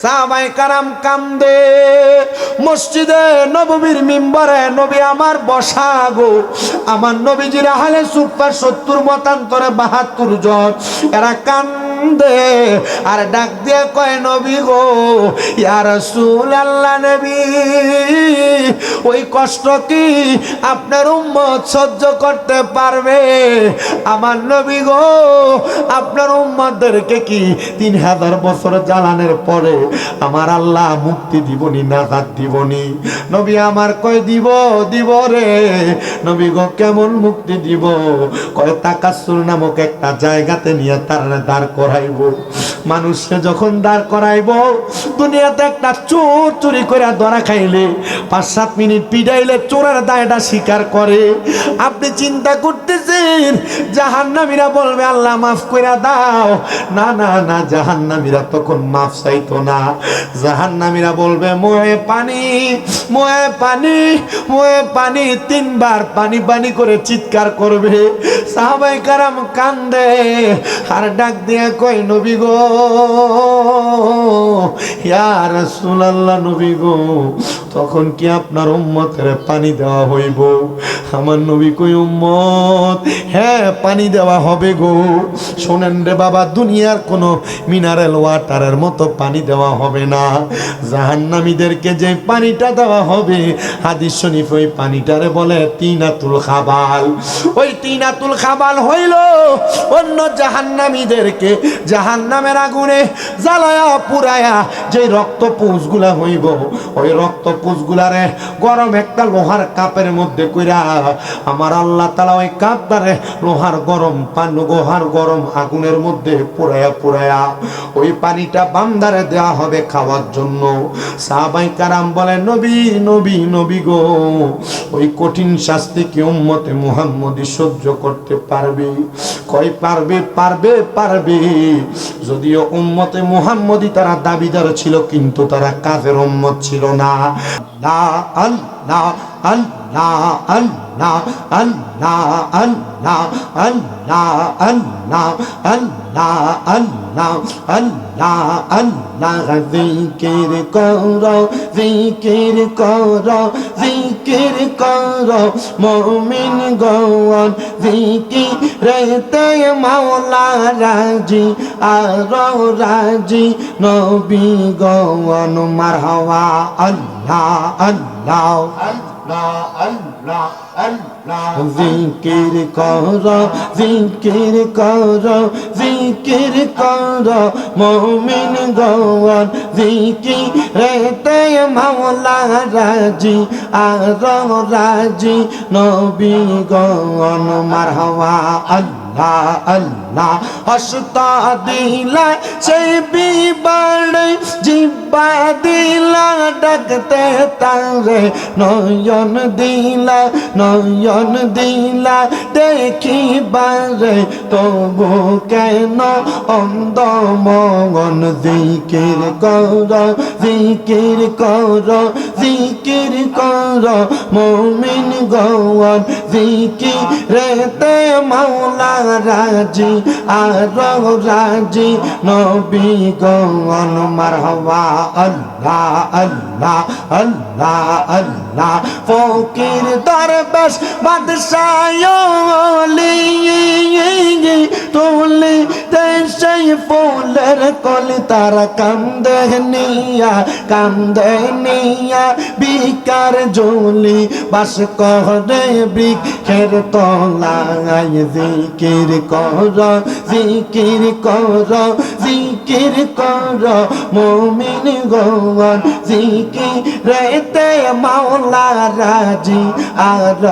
সাহাবায়ে কারাম কান্দে মসজিদে নববীর মিম্বরে নবী আমার বসা গো। আমার নবীজির আহলে সুফা 70 মতান্তরে 72 জন এরা কান্দে আর ডাক দিয়ে কয় নবী গো ইয়া রাসূলুল্লাহ নবী ওই কষ্ট কি আপনার উম্মত সহ্য করতে পারবে? আমার নবী গো আপনার উম্মতদেরকে কি 3000 বছর জ্বালানোর পরে আমার আল্লাহ মুক্তি দিবনি নাজাত দিবনি? নবী আমার কয় দিব দিব রে। নবী গো কেমন মুক্তি দিব? কয় তাকাসসুর নামক একটা জায়গাতে নিয়ে তার দাঁড় করাইব। মানুষকে যখন দাঁড় করাইব দুনিয়াতে একটা চোর চুরি করে ধরা খাইলে 5-7 মিনিট পিটাইলে চোরের দায়টা স্বীকার করে। আপনি চিন্তা করতেছেন জাহান্নামীরা বলবে আল্লাহ মাফ করে দাও? না না না, জাহান্নামীরা তখন মাফ চাইতো না। জাহান্নামীরা বলবে মোয়ে পানি মোয়ে পানি মোয়ে পানি, 3 বার পানি পানি করে চিৎকার করবে। সাহাবায়ে কারাম কান্দে আর ডাক দিয়ে কয় নবী গো ইয়া রাসূলুল্লাহ নবী গো তখন কি আপনার উম্মতের পানি দেওয়া হইব? আমার নবী কই উম্মত হ্যাঁ পানি দেওয়া হবে গো। শোনেন রে বাবা, দুনিয়ার কোনো মিনারেল ওয়াটারের মতো পানি দেওয়া হবে না। জাহান্নামীদেরকে যে পানিটা দেওয়া হবে হাদিস শরীফ ওই পানিটারে বলে তিনাতুল খাবাল। ওই তিনাতুল খাবাল হইল অন্য জাহান্নামীদেরকে জাহান্নামের আগুনে জ্বালায়া পুরায়া যে রক্তপুঞ্জগুলা হইব ওই রক্তপুঞ্জগুলারে গরম একটা লোহার কাপের মধ্যে কইরা আমার আল্লাহ তাআলা ওই কাপটারে লোহার গরম গরম আগুনের মধ্যে পুরায়া পুরায়া ওই পানিটা বান্দারে দেওয়া হবে খাওয়ার জন্য। সাহাবায়ে কারাম বলে নবী নবী নবী গো ওই কঠিন শাস্তি কি উম্মতে মুহাম্মদী সহ্য করতে পারবে? কয় পারবে পারবে পারবে। যদিও উম্মতে মুহাম্মদী তারা দাবিদার ছিল কিন্তু তারা কাফের উম্মত ছিল না। আল্লাহ আল্লাহ আল্লাহ আল্লাহ আল্লাহ আল্লাহ আল্লাহ আল্লাহ আল্লাহ আল্লাহ আল্লাহ জিকির করো জিকির করো জিকির করো মুমিন গণ জিকিরেতে মাওলা রাজি আর রাজি নবী গণ মারহাবা আল্লাহ আল্লাহ আল্লাহ আল্লাহ জিকির করো জিকির করো জিকির করো মুমিন গণ জিকিরেতে মাওলা রাজি আর রাজি নবী গণ মারহাবা আল্লাহ আল্লাহ। হস্তা দিলা সেই বিবাড়ে জিব্বা দিলা ডাকতে তারে নয়ন দিলা নয়ন দিলা দেখিবারে তবু কেন অন্ধ মগন জিকির কর জিকির কর জিকির কর মুমিন গণ জিকিরেতে মাওলা রাজি আর রাজি নবী গণ মারহাবা আল্লাহ আল্লাহ আল্লাহ আল্লাহ। ফকির দরবেশ বাদশাহ ওলি তুলি সেই ফুলের কলি তারা কান্দে নিয়া বিকার জলি বাস করে বৃক্ষের তলায় জিকির কর জিকির কর জিকির কর মুমিন গণ জিকিরেতে মাওলা রাজি আর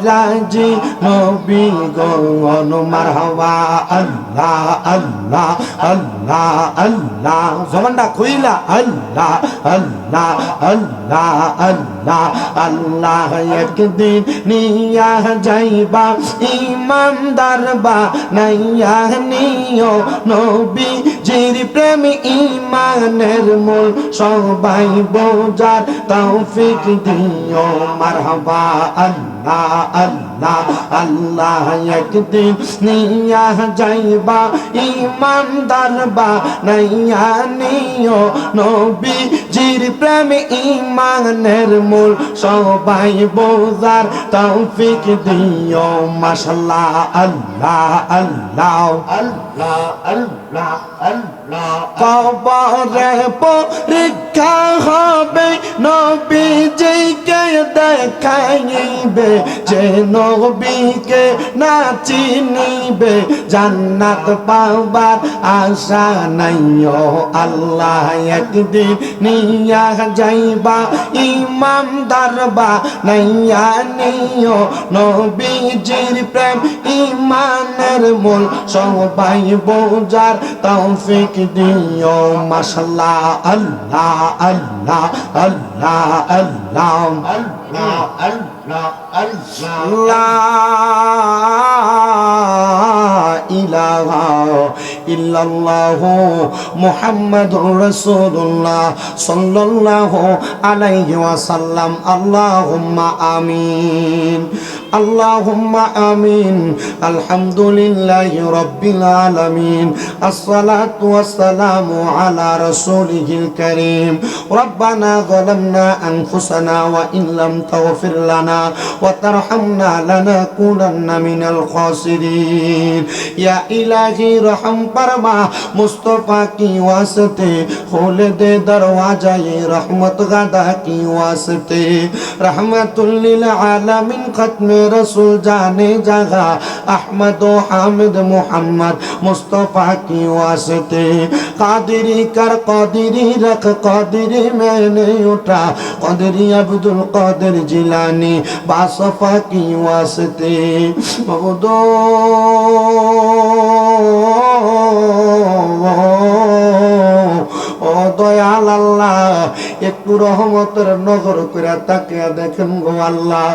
রাজি নবী গণ মারহাবা আল্লাহ আল্লাহ আল্লাহ আল্লাহ। জবানটা খুইলা আল্লাহ আল্লাহ আল্লাহ আল্লাহ আল্লাহ। একদিন নিয়া যাইবা ইমানদার বা নাইয়া নিও নবীজির প্রেম ইমানের মূল সবাই বোঝার তৌফিক দিও মারহাবা আল্লাহ আল্লাহ আল্লাহ আল্লাহ একদিন নিয়া যাইবা ইমানদার বানাইয়া নিও নবীজির প্রেম ইমানের মূল সবাই বোঝার তৌফিক দিও মাশাআল্লাহ আল্লাহ আল্লাহ আল্লাহ আল্লাহ আল্লাহ কবরে পরীক্ষা হবে নবীজিকে দেখাইবে যে নবীকে না চিনিবে জান্নাত পাবার আশা নাই ও আল্লাহ একদিন নিয়া যাইবা ইমানদার বানাইয়া নিও নবীজির প্রেম ইমানের মূল সবাই বোঝার তৌফিক দিও মাশাআল্লাহ আল্লাহ আল্লাহ আল্লাহ আল্লাহ আল্লাহ আল্লাহ আল্লাহ ইলাহা ইল্লাল্লাহু মুহাম্মাদুর রাসূলুল্লাহ সাল্লাল্লাহু আলাইহি ওয়াসাল্লাম আল্লাহুম্মা আমিন আল্লাহুম্মা আমিন আলহামদুলিল্লাহি রাব্বিল আলামিন আসসালাতু ওয়াসসালামু আলা রাসূলিহিল কারীম রব্বানা যালামনা আনফুসানা ওয়া ইন লাম তাগফির লানা ওয়া তারহামনা লানাকুনান্না মিনাল খাসিরিন ইয়া ইলাহি রহম ফরমা মুস্তাফা কি ওয়াসতে खोले दे दरवाज़ाए रहमत गदा की वास्ते रहमतुल लिल आलमीन खत्मे रसूल जाने जगह अहमद व हामिद मोहम्मद मुस्तफ़ा की वास्ते कादिरी कर कादिरी रख कादिरी मैंने उठा कादिरी अब्दुल कादिर जिलानी बासफा की वास्ते मबदो ও দয়াল আল্লাহ একটু রহমতের নজর করে তাকিয়ে দেখেন গো আল্লাহ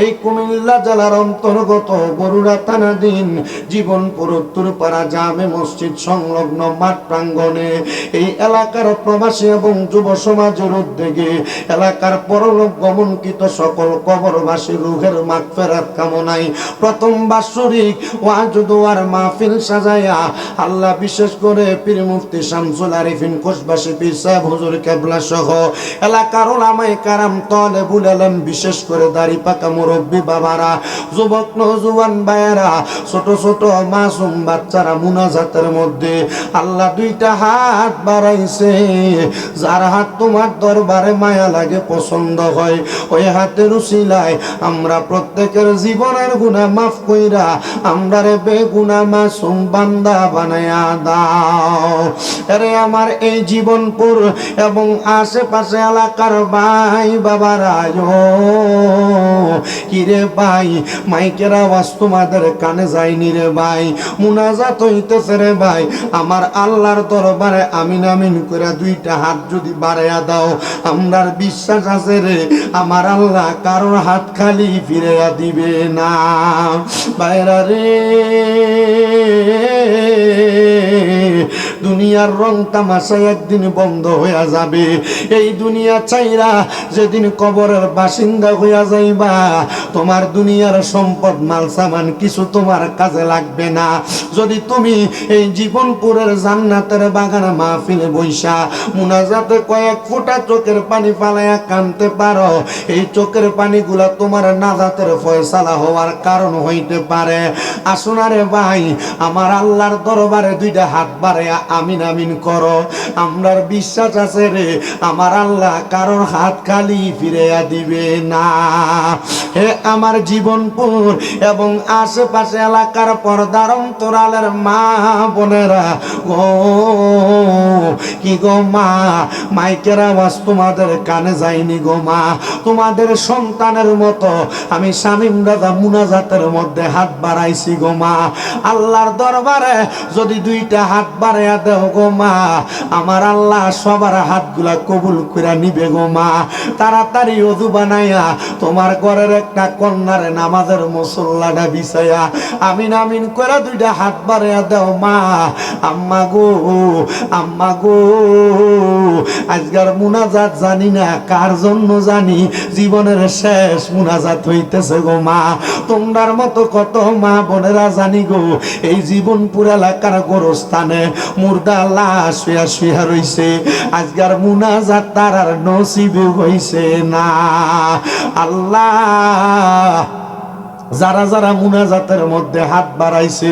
এই কুমিল্লা জেলার অন্তর্গত বরুড়া থানাধীন জীবনপুর উত্তরপাড়া জামে মসজিদ সংলগ্ন মাঠ প্রাঙ্গণে এই এলাকার প্রবাসী এবং যুব সমাজের উদ্যোগে এলাকার পরলোক গমনকৃত সকল কবরবাসী রুহের মাগফিরাত কামনায় প্রথম বাৎসরিক ওয়াজ দোয়ার মাহফিল সাজায়া আল্লাহ বিশেষ করে পীর মুফতি শামসুল আরিফিন কোষবাসী পীর সাহেব হুজুর কেবলা সহ এলাকার উলামায়ে কারাম তালেবুল ইলম বিশেষ করে দাড়ি পাকা মুরব্বী বাবারা যুবক নওজোয়ান ভাইয়েরা ছোট ছোট মাসুম বাচ্চারা মুনাজাতের মধ্যে আল্লাহ দুইটা হাত বাড়াইছে যার হাত তোমার দরবারে মায়া লাগে পছন্দ হয় ওই হাতের উসিলায় আমরা প্রত্যেকের জীবনের গুনাহ মাফ কইরা আমরারে বেগুনাহ মাসুম বান্দা বানায়া দাও আরে আমার এই জীবনপুর এবং আশেপাশে এলাকার ভাই বাবারা কিরে ভাই মাইকের আওয়াজ তোমাদের কানে যায়নি রে ভাই মুনাজাত হইতেছে রে ভাই আমার আল্লাহর দরবারে আমিন আমিন করে দুইটা হাত যদি বাড়াইয়া দাও আমরার বিশ্বাস আছে রে আমার আল্লাহ কারোর হাত খালি ফিরাইয়া দিবে না ভাইরা রে দুনিয়ার রং তামাশা একদিন বন্ধ হইয়া যাবে এই দুনিয়া চাইরা যেদিন কবরের বাসিন্দা হইয়া যাইবা তোমার দুনিয়ার সম্পদ মাল সামান কিছু তোমার কাজে লাগবে না যদি তুমি এই জীবনপুরের জান্নাতের বাগান মাহফিলে বইসা মুনাজাতে কয়েক ফোঁটা চোখের পানি ফালাইয়া কানতে পারো এই চোখের পানিগুলা তোমার নাজাতের ফয়সালা হওয়ার কারণ হইতে পারে আসুন রে ভাই আমার আল্লাহর দরবারে দুইটা হাত বাড়াইয়া আমিন আমিন করো আমরার বিশ্বাস আছে রে আমার আল্লাহ কারোর হাত খালি ফিরাইয়া দিবে না হে আমার জীবনপুর এবং আশেপাশে এলাকার পর্দার অন্তরালের মা বোনেরা ও কি গো মা মাইকের আওয়াজ তোমাদের কানে যায়নি গো মা তোমাদের সন্তানের মতো আমি শামীম দাদা মুনাজাতের মধ্যে হাত বাড়াইছি গো মা আল্লাহর দরবারে যদি দুইটা হাত বাড়াইয়া দেও গো মা, আমার আল্লাহ সবার হাতগুলা কবুল করে নিবে গো মা। তাড়াতাড়ি ওযু বানাইয়া তোমার ঘরের একটা কন্যার নামাজের মুসল্লাটা বিছাইয়া আমিন আমিন করে দুইটা হাত বাড়াইয়া দাও মা। আম্মা গো, আম্মা গো, আজকের মুনাজাত জানি না কার জন্য জানি, জীবনের শেষ মুনাজাত হইতেছে গো মা। তোমরার মতো কত মা বোনেরা জানি গো এই জীবনপুর এলাকার গোরস্থানে মুর্দা লাশ শুয়া শুয়া রইছে, আজকের মুনাজাত তার আর নসিবে হইছে না। আল্লাহ, যারা যারা মুনাজাতের মধ্যে হাত বাড়াইছে,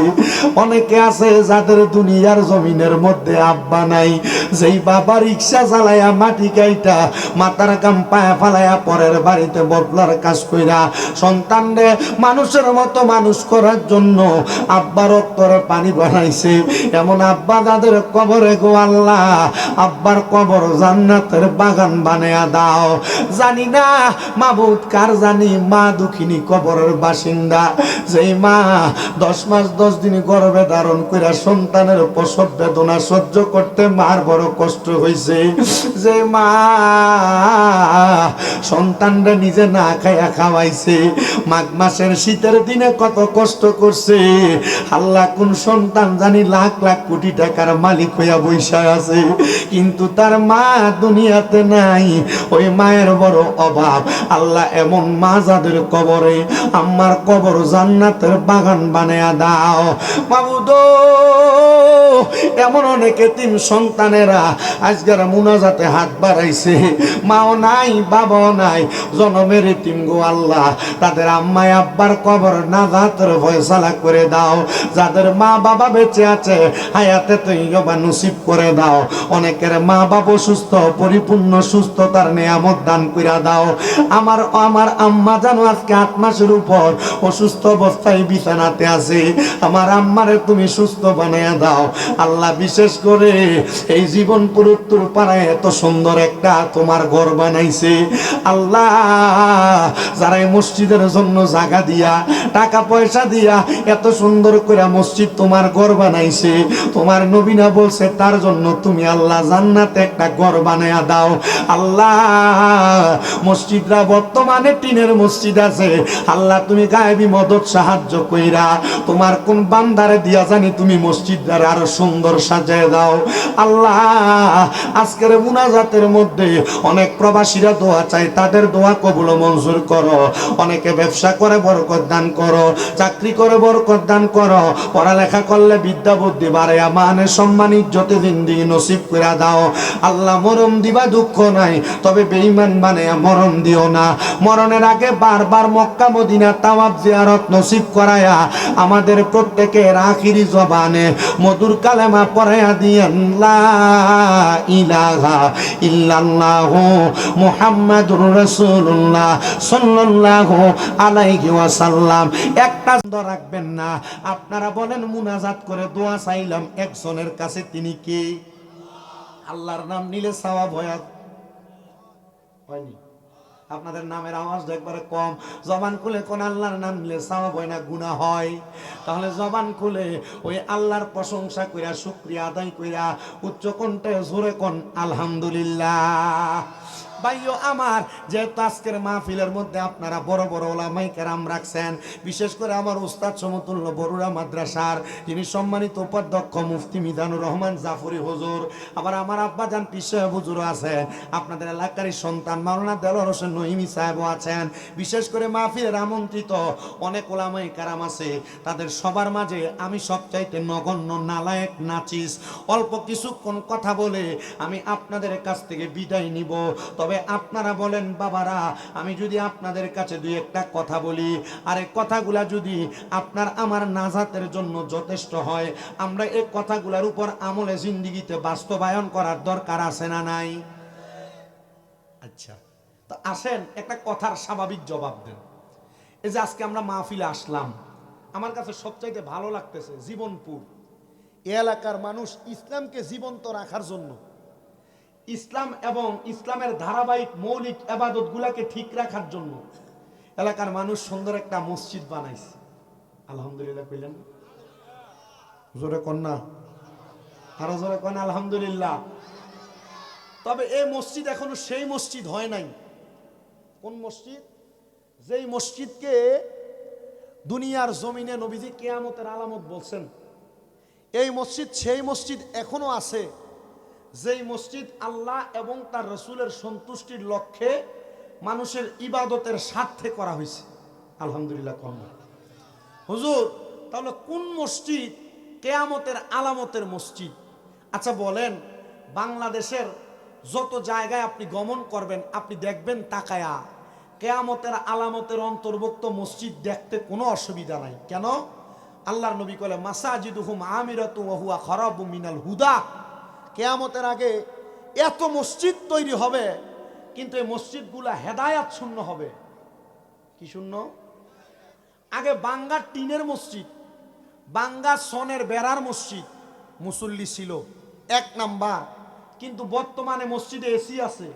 অনেকে আছে যাদের দুনিয়ার জমিনের মধ্যে আব্বা নাই, যেই বাবা রিক্সা চালাইয়া মাটি কাইটা মাথার কাম পায়া ফালাইয়া পরের বাড়িতে বদলার কাজ কইরা সন্তানরে মানুষের মতো মানুষ করার জন্য আব্বার অন্তরে পানি বানাইছে, এমন আব্বা যাদের কবরে গো আল্লাহ, আব্বার কবর জান্নাতের বাগান বানায়া দাও। জানি না মাবুদ কার জানি মা দুঃখিনী কবরের বাসিন্দা, যেই মা 10 মাস 10 দিন গর্ভে ধারণ করে সন্তানের প্রসব বেদনা সহ্য করতে মার বড় কষ্ট হয়েছে, যে মা সন্তানরা নিজে না খাইয়া খাওয়াইছে, মাঘ মাসের শীতের দিনে কত কষ্ট করছে। আল্লাহ, কোন সন্তান জানি লাখ লাখ কোটি টাকার মালিক হইয়া বৈশা আছে, কিন্তু তার মা দুনিয়াতে নাই, ওই মায়ের বড় অভাব। আল্লাহ, এমন মা যাদের কবরে আমার কবর জান্নাতের বাগান বানায়া দাও মাবুদ। এমন অনেক এতিম সন্তানেরা আজকের মুনাজাতে হাত বাড়াইছে, মাও নাই বাবাও নাই, জনমের এতিম গো আল্লাহ, তাদের আম্মাই আব্বার কবর নাজাতের ফয়সালা করে দাও। যাদের মা বাবা বেঁচে আছে হায়াতে তৈয়বা নসিব করে দাও। অনেকের মা বাবা সুস্থ, পরিপূর্ণ সুস্থতার নিয়ামত দান করে দাও। আমার আমার আম্মা জানো আজকে 8 মাসের উপর অসুস্থ অবস্থায় বিছানাতে আছে, আমার আম্মারে তুমি সুস্থ বানায়া দাও আল্লাহ। বিশেষ করে এই জীবনপুর উত্তর পাড়ায় এত সুন্দর একটা তোমার ঘর বানাইছে আল্লাহ, যারা এই মসজিদের জন্য জায়গা দিয়া টাকা পয়সা দিয়া এত সুন্দর করে মসজিদ তোমার ঘর বানাইছে, তোমার নবী না বলছে তার জন্য তুমি আল্লাহ জান্নাতে একটা ঘর বানায়া দাও আল্লাহ। মসজিদরা বর্তমানে টিনের মসজিদ আছে আল্লাহ, তুমি গায়েবী মদত সাহায্য কইরা তোমার কোন বান্দারে দিয়া জানি তুমি মসজিদটার আরো সুন্দর সাজায় দাও আল্লাহ। আজকের মুনাজাতের মধ্যে অনেক প্রবাসীরা দোয়া চায়, তাদের দোয়া কবুল মঞ্জুর করো। অনেকে ব্যবসা করে বরকত দান করো, চাকরি করে বরকত দান করো, পড়ালেখা করলে বিদ্যা বুদ্ধি বাড়ে, মানে সম্মান ইজ্জতে জিন্দেগি নসিব করে দাও আল্লাহ। মরণ দিবা দুঃখ নাই, তবে বেঈমান বানায়া মরণ দিও না। মরণের আগে বারবার মক্কা মদিনা তাওয়াফ জিয়ারত নসিব করায়া আমাদের প্রত্যেকের আখিরি জবানে মধুর কালেমা পড়ায়া দিয়েন লা ইলাহা ইল্লাল্লাহু মুহাম্মাদুর রাসূলুল্লাহ সাল্লাল্লাহু আলাইহি ওয়াসাল্লাম। একটা রাখবেন না। আপনারা বলেন মুনাজাত করে দোয়া চাইলাম একজনের কাছে, তিনি কে? আল্লাহর নাম নিলে সওয়াব হয়নি? আপনাদের নামের আওয়াজটা একবারে কম। জবান খুলে কোন আল্লাহর নাম নিলে সওয়াব হয় না, গুনাহ হয়? তাহলে জবান খুলে ওই আল্লাহর প্রশংসা কইরা শুকরিয়া আদায় কইরা উচ্চ কণ্ঠে জোরে কোন আলহামদুলিল্লাহ। ভাইও আমার, যেহেতু আজকের মাহফিলের মধ্যে আপনারা বড় বড় ওলামায়ে কেরাম রাখছেন, বিশেষ করে আমার উস্তাদ সমতুল্য বরুড়া মাদ্রাসার যিনি সম্মানিত উপাধ্যক্ষ মুফতি মিজানুর রহমান জাফরি হুজুর, আবার আমার আব্বাজান পীর সাহেব হুজুরও আছেন, আপনাদের এলাকারই সন্তান মাওলানা দেলোয়ার হোসেন নহিমি সাহেবও আছেন, বিশেষ করে মাহফিলের আমন্ত্রিত অনেক ওলামায়ে কেরাম আছে। তাদের সবার মাঝে আমি সবচাইতে নগণ্য নালায়েক নাচিস অল্প কিছুক্ষণ কথা বলে আমি আপনাদের কাছ থেকে বিদায় নিব। তবে আপনারা বলেন বাবারা, আমি যদি আপনাদের কাছে দুই একটা কথা বলি, আর এই কথাগুলা যদি আপনার আমার নাজাতের জন্য যথেষ্ট হয়, আমরা এই কথাগুলোর উপর আমলে জিন্দেগিতে বাস্তবায়ন করার দরকার আছে না নাই? আচ্ছা, তো আসেন একটা কথার স্বাভাবিক জবাব দেন। এই যে আজকে আমরা মাহফিলে আসলাম, আমার কাছে সবচাইতে ভালো লাগতেছে জীবনপুর এ এলাকার মানুষ ইসলামকে জীবন্ত রাখার জন্য, ইসলাম এবং ইসলামের ধারাবাহিক মৌলিক ইবাদতগুলোকে ঠিক রাখার জন্য এলাকার মানুষ সুন্দর একটা মসজিদ বানাইছে। আলহামদুলিল্লাহ কইলেন জোরে কন্যা। আরো জোরে কোন আলহামদুলিল্লাহ। তবে এই মসজিদ এখনো সেই মসজিদ হয় নাই। কোন মসজিদ? যেই মসজিদকে দুনিয়ার জমিনে নবীজি কিয়ামতের আলামত বলছেন, এই মসজিদ সেই মসজিদ এখনো আছে যেই মসজিদ আল্লাহ এবং তার রসুলের সন্তুষ্টির লক্ষ্যে মানুষের ইবাদতের স্বার্থে করা হয়েছে। আলহামদুলিল্লাহ। কম হুজুর, তাহলে কোন মসজিদ কিয়ামতের আলামতের মসজিদ? আচ্ছা বলেন, বাংলাদেশের যত জায়গায় আপনি গমন করবেন আপনি দেখবেন তাকায়া কিয়ামতের আলামতের অন্তর্ভুক্ত মসজিদ দেখতে কোনো অসুবিধা নাই। কেন? আল্লাহর নবী বলে মাসাজিদুহুম আমিরাতু ওয়া হুয়া খারাবু মিনাল হুদা। কিয়ামতের আগে এত মসজিদ তৈরি হবে, কিন্তু এই মসজিদগুলা হেদায়াত শূন্য হবে। কি শূন্য? আগে বাঙ্গার টিনের মসজিদ, বাঙ্গা সনের বেড়ার মসজিদ, মুসল্লি ছিল এক নাম্বার। কিন্তু বর্তমানে মসজিদে এসি আছে,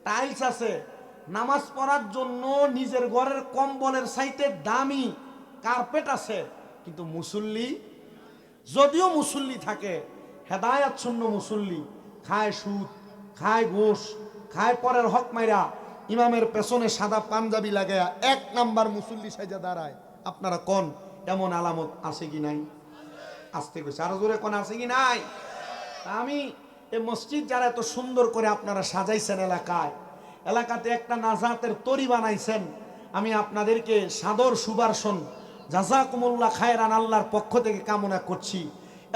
টাইলস আছে, নামাজ পড়ার জন্য নিজের ঘরের কম্বলের সাইতে দামি কার্পেট আছে, কিন্তু মুসল্লি, যদিও মুসল্লি থাকে, হেদায়াত শূন্য মুসল্লি। খায় সুদ, খায় ঘুষ, খায় পরের হক মাইরা, ইমামের পেছনে সাদা পাঞ্জাবি লাগায়া এক নাম্বার মুসল্লি সাইজা দাঁড়ায়। আপনারা কোন এমন আলামত আছে কি নাই? আসতে কইছে, আরো জোরে কোন আছে কি নাই? আমি এই মসজিদ যারা এত সুন্দর করে আপনারা সাজাইছেন, এলাকাতে একটা নাজাতের তরি বানাইছেন, আমি আপনাদেরকে সাদর সুবাসন জাযাকুমুল্লাহ খায়রান আল্লাহর পক্ষ থেকে কামনা করছি।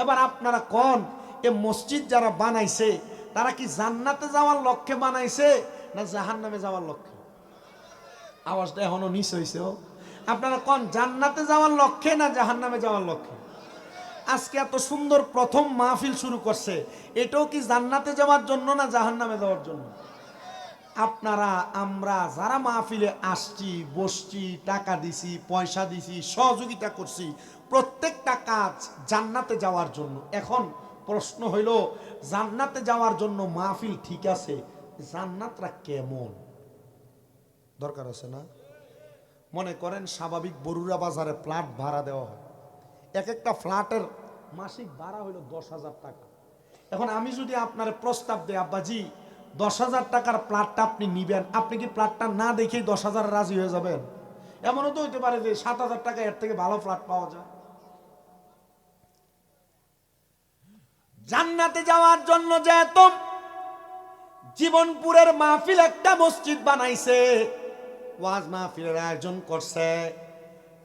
এবার আপনারা কোন এই মসজিদ যারা বানাইছে তারা কি জান্নাতে যাওয়ার লক্ষ্যে বানাইছে না জাহান্নামে যাওয়ার লক্ষ্যে? আওয়াজটা এখনো নিচ হইছে। আপনারা কোন জান্নাতে যাওয়ার লক্ষ্যে না জাহান্নামে যাওয়ার লক্ষ্যে? আজকে এত সুন্দর প্রথম মাহফিল শুরু করছে, এটাও কি জান্নাতে যাওয়ার জন্য না জাহান্নামে যাওয়ার জন্য? আপনারা আমরা যারা মাহফিলে আসছি, বসছি, টাকা দিছি, পয়সা দিছি, সহযোগিতা করছি, প্রত্যেকটা কাজ জান্নাতে যাওয়ার জন্য। এখন প্রশ্ন হইল, জান্নাতে যাওয়ার জন্য মাহফিল ঠিক আছে, জান্নাতটা কেমন? দরকার আছে না? মনে করেন স্বাভাবিক বরুড়া বাজারে ফ্ল্যাট ভাড়া দেওয়া হয়, এক একটা ফ্ল্যাটের মাসিক ভাড়া হইল 10,000 টাকা। এখন আমি যদি আপনার প্রস্তাব দেই, আব্বাজি 10,000 টাকার ফ্ল্যাটটা আপনি নিবেন, আপনি কি ফ্ল্যাটটা না দেখেই 10,000 রাজি হয়ে যাবেন? এমনও তো হইতে পারে যে 7,000 টাকা এর থেকে ভালো ফ্ল্যাট পাওয়া যায়। জান্নাতে যাওয়ার জন্য যেহেতু জীবনপুরের মাহফিল একটা মসজিদ বানাইছে, ওয়াজ মাহফিলের আয়োজন করছে,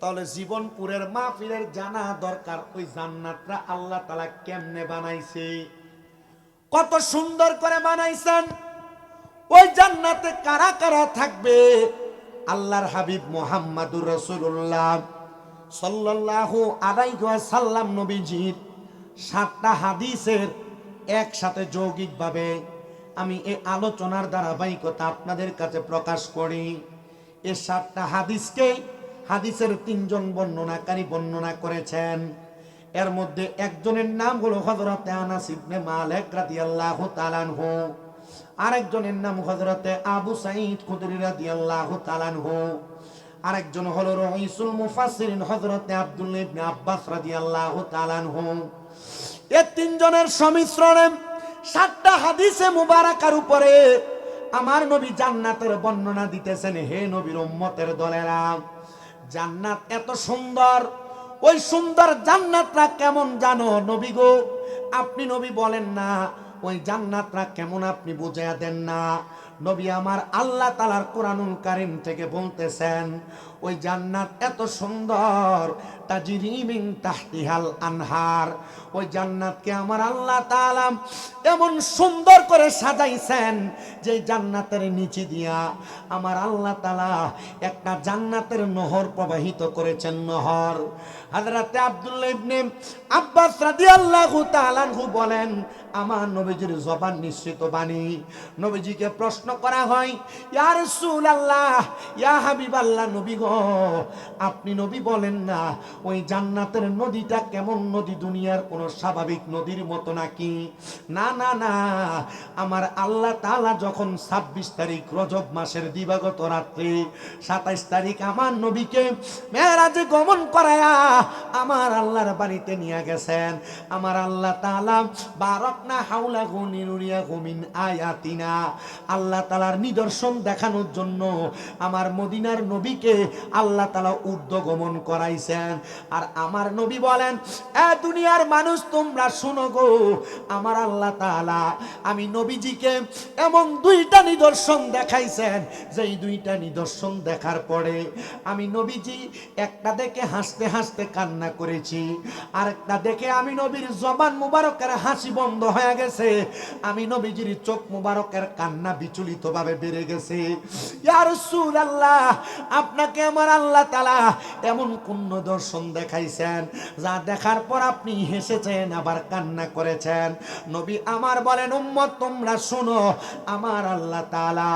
তাহলে জীবনপুরের মাহফিলের জানা দরকার ওই জান্নাতটা আল্লাহ তাআলা কেমনে বানাইছে, কত সুন্দর করে বানাইছেন। ওই জান্নাতে কারা কারা থাকবে? আল্লাহর হাবিব মুহাম্মাদুর রাসূলুল্লাহ সাল্লাল্লাহু আলাইহি ওয়াসাল্লাম নবীজির 7টা হাদিসের একসাথে যৌগিকভাবে আমি এই আলোচনার ধারাবাহিকতা আপনাদের কাছে প্রকাশ করি। এই 7টা হাদিসকে হাদিসের 3 জন বর্ণনাকারী বর্ণনা করেছেন। এর মধ্যে একজনের নাম হলো হযরতে আনাস ইবনে মালিক রাদিয়াল্লাহু তাআলা আনহু, আরেকজনের নাম হযরতে আবু সাঈদ খুদরি রাদিয়াল্লাহু তাআলা আনহু, আরেকজন হলো রাইসুল মুফাসসিরিন হযরতে আব্দুল্লাহ ইবনে আব্বাস রাদিয়াল্লাহু তাআলা আনহু। এই 3 জনের সংমিশ্রণে 7টা হাদিসে মুবারাকার উপরে আমার নবী জান্নাতের বর্ণনা দিতেছেন। হে নবীর উম্মতের দলেরা, জান্নাত এত সুন্দর, ওই সুন্দর জান্নাতটা কেমন জানো নবী গো? আপনি নবী বলেন না ওই জান্নাতটা কেমন, আপনি বুঝাইয়া দেন না। নবী আমার আল্লাহ তাআলার কোরআনুল কারীম থেকে বলতেছেন ওই জান্নাত এত সুন্দর, তাজরি মিন তাহতিহাল আনহার। ওই জান্নাতকে আমার আল্লাহ তাআলা এমন সুন্দর করে সাজাইছেন যে জান্নাতের নিচে দিয়া আমার আল্লাহ তাআলা একটা জান্নাতের নহর প্রবাহিত করেছেন। নহর হযরতে আব্দুল্লাহ ইবনে আব্বাস রাদিয়াল্লাহু তাআলা আনহু বলেন, আমার নবীজির জবান নিশ্চিত বাণী। নবীজিকে প্রশ্ন করা হয়, ইয়া রাসূলুল্লাহ, ইয়া হাবিবাল্লাহ, নবী গো আপনি নবী বলেন না ওই জান্নাতের নদীটা কেমন নদী, দুনিয়ার কোনো স্বাভাবিক নদীর মতো নাকি? না না না, আমার আল্লাহ তাআলা যখন 26 তারিখ রজব মাসের দিবাগত রাত্রে 27 তারিখ আমার নবীকে মেরাজে গমন করায়া আমার আল্লাহর বাড়িতে নিয়ে গেছেন, আমার আল্লাহ তাআলা বারাকনা হাওলাহু লিনুরিয়াহু মিন আয়াতিনা, আল্লাহ তাআলার নিদর্শন দেখানোর জন্য আমার মদিনার নবীকে আল্লাহ তাআলা ঊর্ধ্বগমন করাইছেন। আর আমার নবী বলেন, এ দুনিয়ার মানুষ তোমরা শুনো গো, আমার আল্লাহ তাআলা আমি নবীজিকে এমন দুইটা নিদর্শন দেখাইছেন, যেই দুইটা নিদর্শন দেখার পরে আমি নবীজি একটা দেখে হাসতে হাসতে কান্না করেছি, আরেকটা দেখে আমি নবীর জবান মুবারকের হাসি বন্ধ হয়ে গেছে, আমি নবীজির চোখ মুবারকের কান্না বিচলিত ভাবে বেড়ে গেছে। ইয়া রাসূলুল্লাহ, আপনাকে আমার আল্লাহ তাআলা এমন কোন দর্শন দেখাইছেন যা দেখার পর আপনি হেসেছেন আবার কান্না করেছেন? নবী আমার বলেন, উম্মত তোমরা শুনো, আমার আল্লাহ তাআলা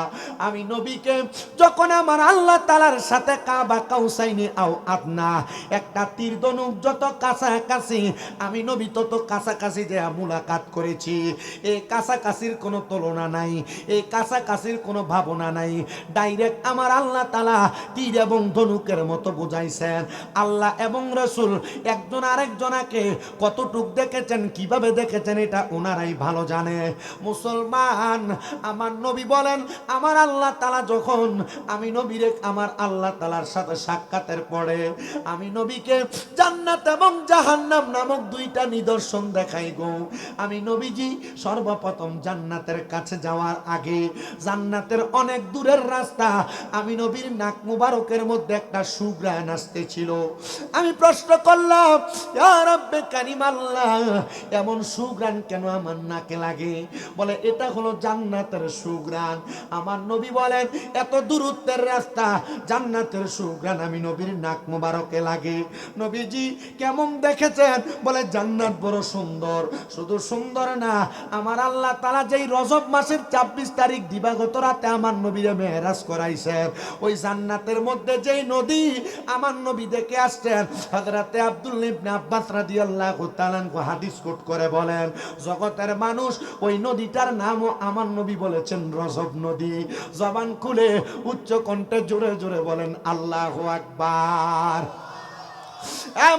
আমি নবীকে যখন আমার আল্লাহ তাআলার সাথে কাবা কাউসাইনি আও আদনা, একটা তীর ধনুক যত কাছাকাছি আমি নবী তত কাছাকাছি যে মুলাকাত করেছি, এই কাছাকাছির কোনো তুলনা নাই, এই কাছাকাছির কোনো ভাবনা নাই, ডাইরেক্ট আমার আল্লাহ তাআলা তীর এবং ধনুকের মতো বুঝাইছেন। আল্লাহ এবং রাসূল একজন আরেকজনাকে কতটুক দেখেছেন, কিভাবে দেখেছেন, এটা ওনারাই ভালো জানে। মুসলমান, আমার নবী বলেন, আমার আল্লাহ তাআলা যখন আমি নবীরে আমার আল্লাহ তাআলার সাথে সাক্ষাতের পরে আমি নবীকে জান্নাত এবং জাহান্নাম নামক দুইটা নিদর্শন দেখাই গো। আমি নবীজি সর্বপ্রথম জান্নাতের কাছে যাওয়ার আগে, জান্নাতের অনেক দূরের রাস্তা, আমি নবীর নাক মুবারকের মধ্যে একটা সুঘ্রাণ আসতেছিল। আমি প্রশ্ন করলাম, ইয়া রাব্বে কারীম আল্লাহ, এমন সুঘ্রাণ কেন আমার নাকে লাগে? বলে এটা হলো জান্নাতের সুঘ্রাণ। আমার নবী বলেন, এত দূরত্বের রাস্তা, জান্নাতের সুঘ্রাণ আমি নবীর নাক মুবারকে লাগে। নবীজি কেমন দেখেছেন? বলে জান্নাত বড় সুন্দর, শুধু সুন্দর না, আমার আল্লাহ তাআলা যেই রজব মাসের 26 তারিখ দিবাগত রাতে আমার নবীরে মেরাজ করাইছেন, ওই জান্নাতের মধ্যে যেই নদী আমার নবী দেখে আসছেন, হযরতে আব্দুল্লাহ ইবনে আব্বাস রাদিয়াল্লাহু তাআলা হাদিস কোট করে বলেন, জগতের মানুষ ওই নদীটার নামও আমার নবী বলেছেন রজব নদী। জবান খুলে উচ্চ কণ্ঠে জোরে জোরে বলেন আল্লাহু আকবার।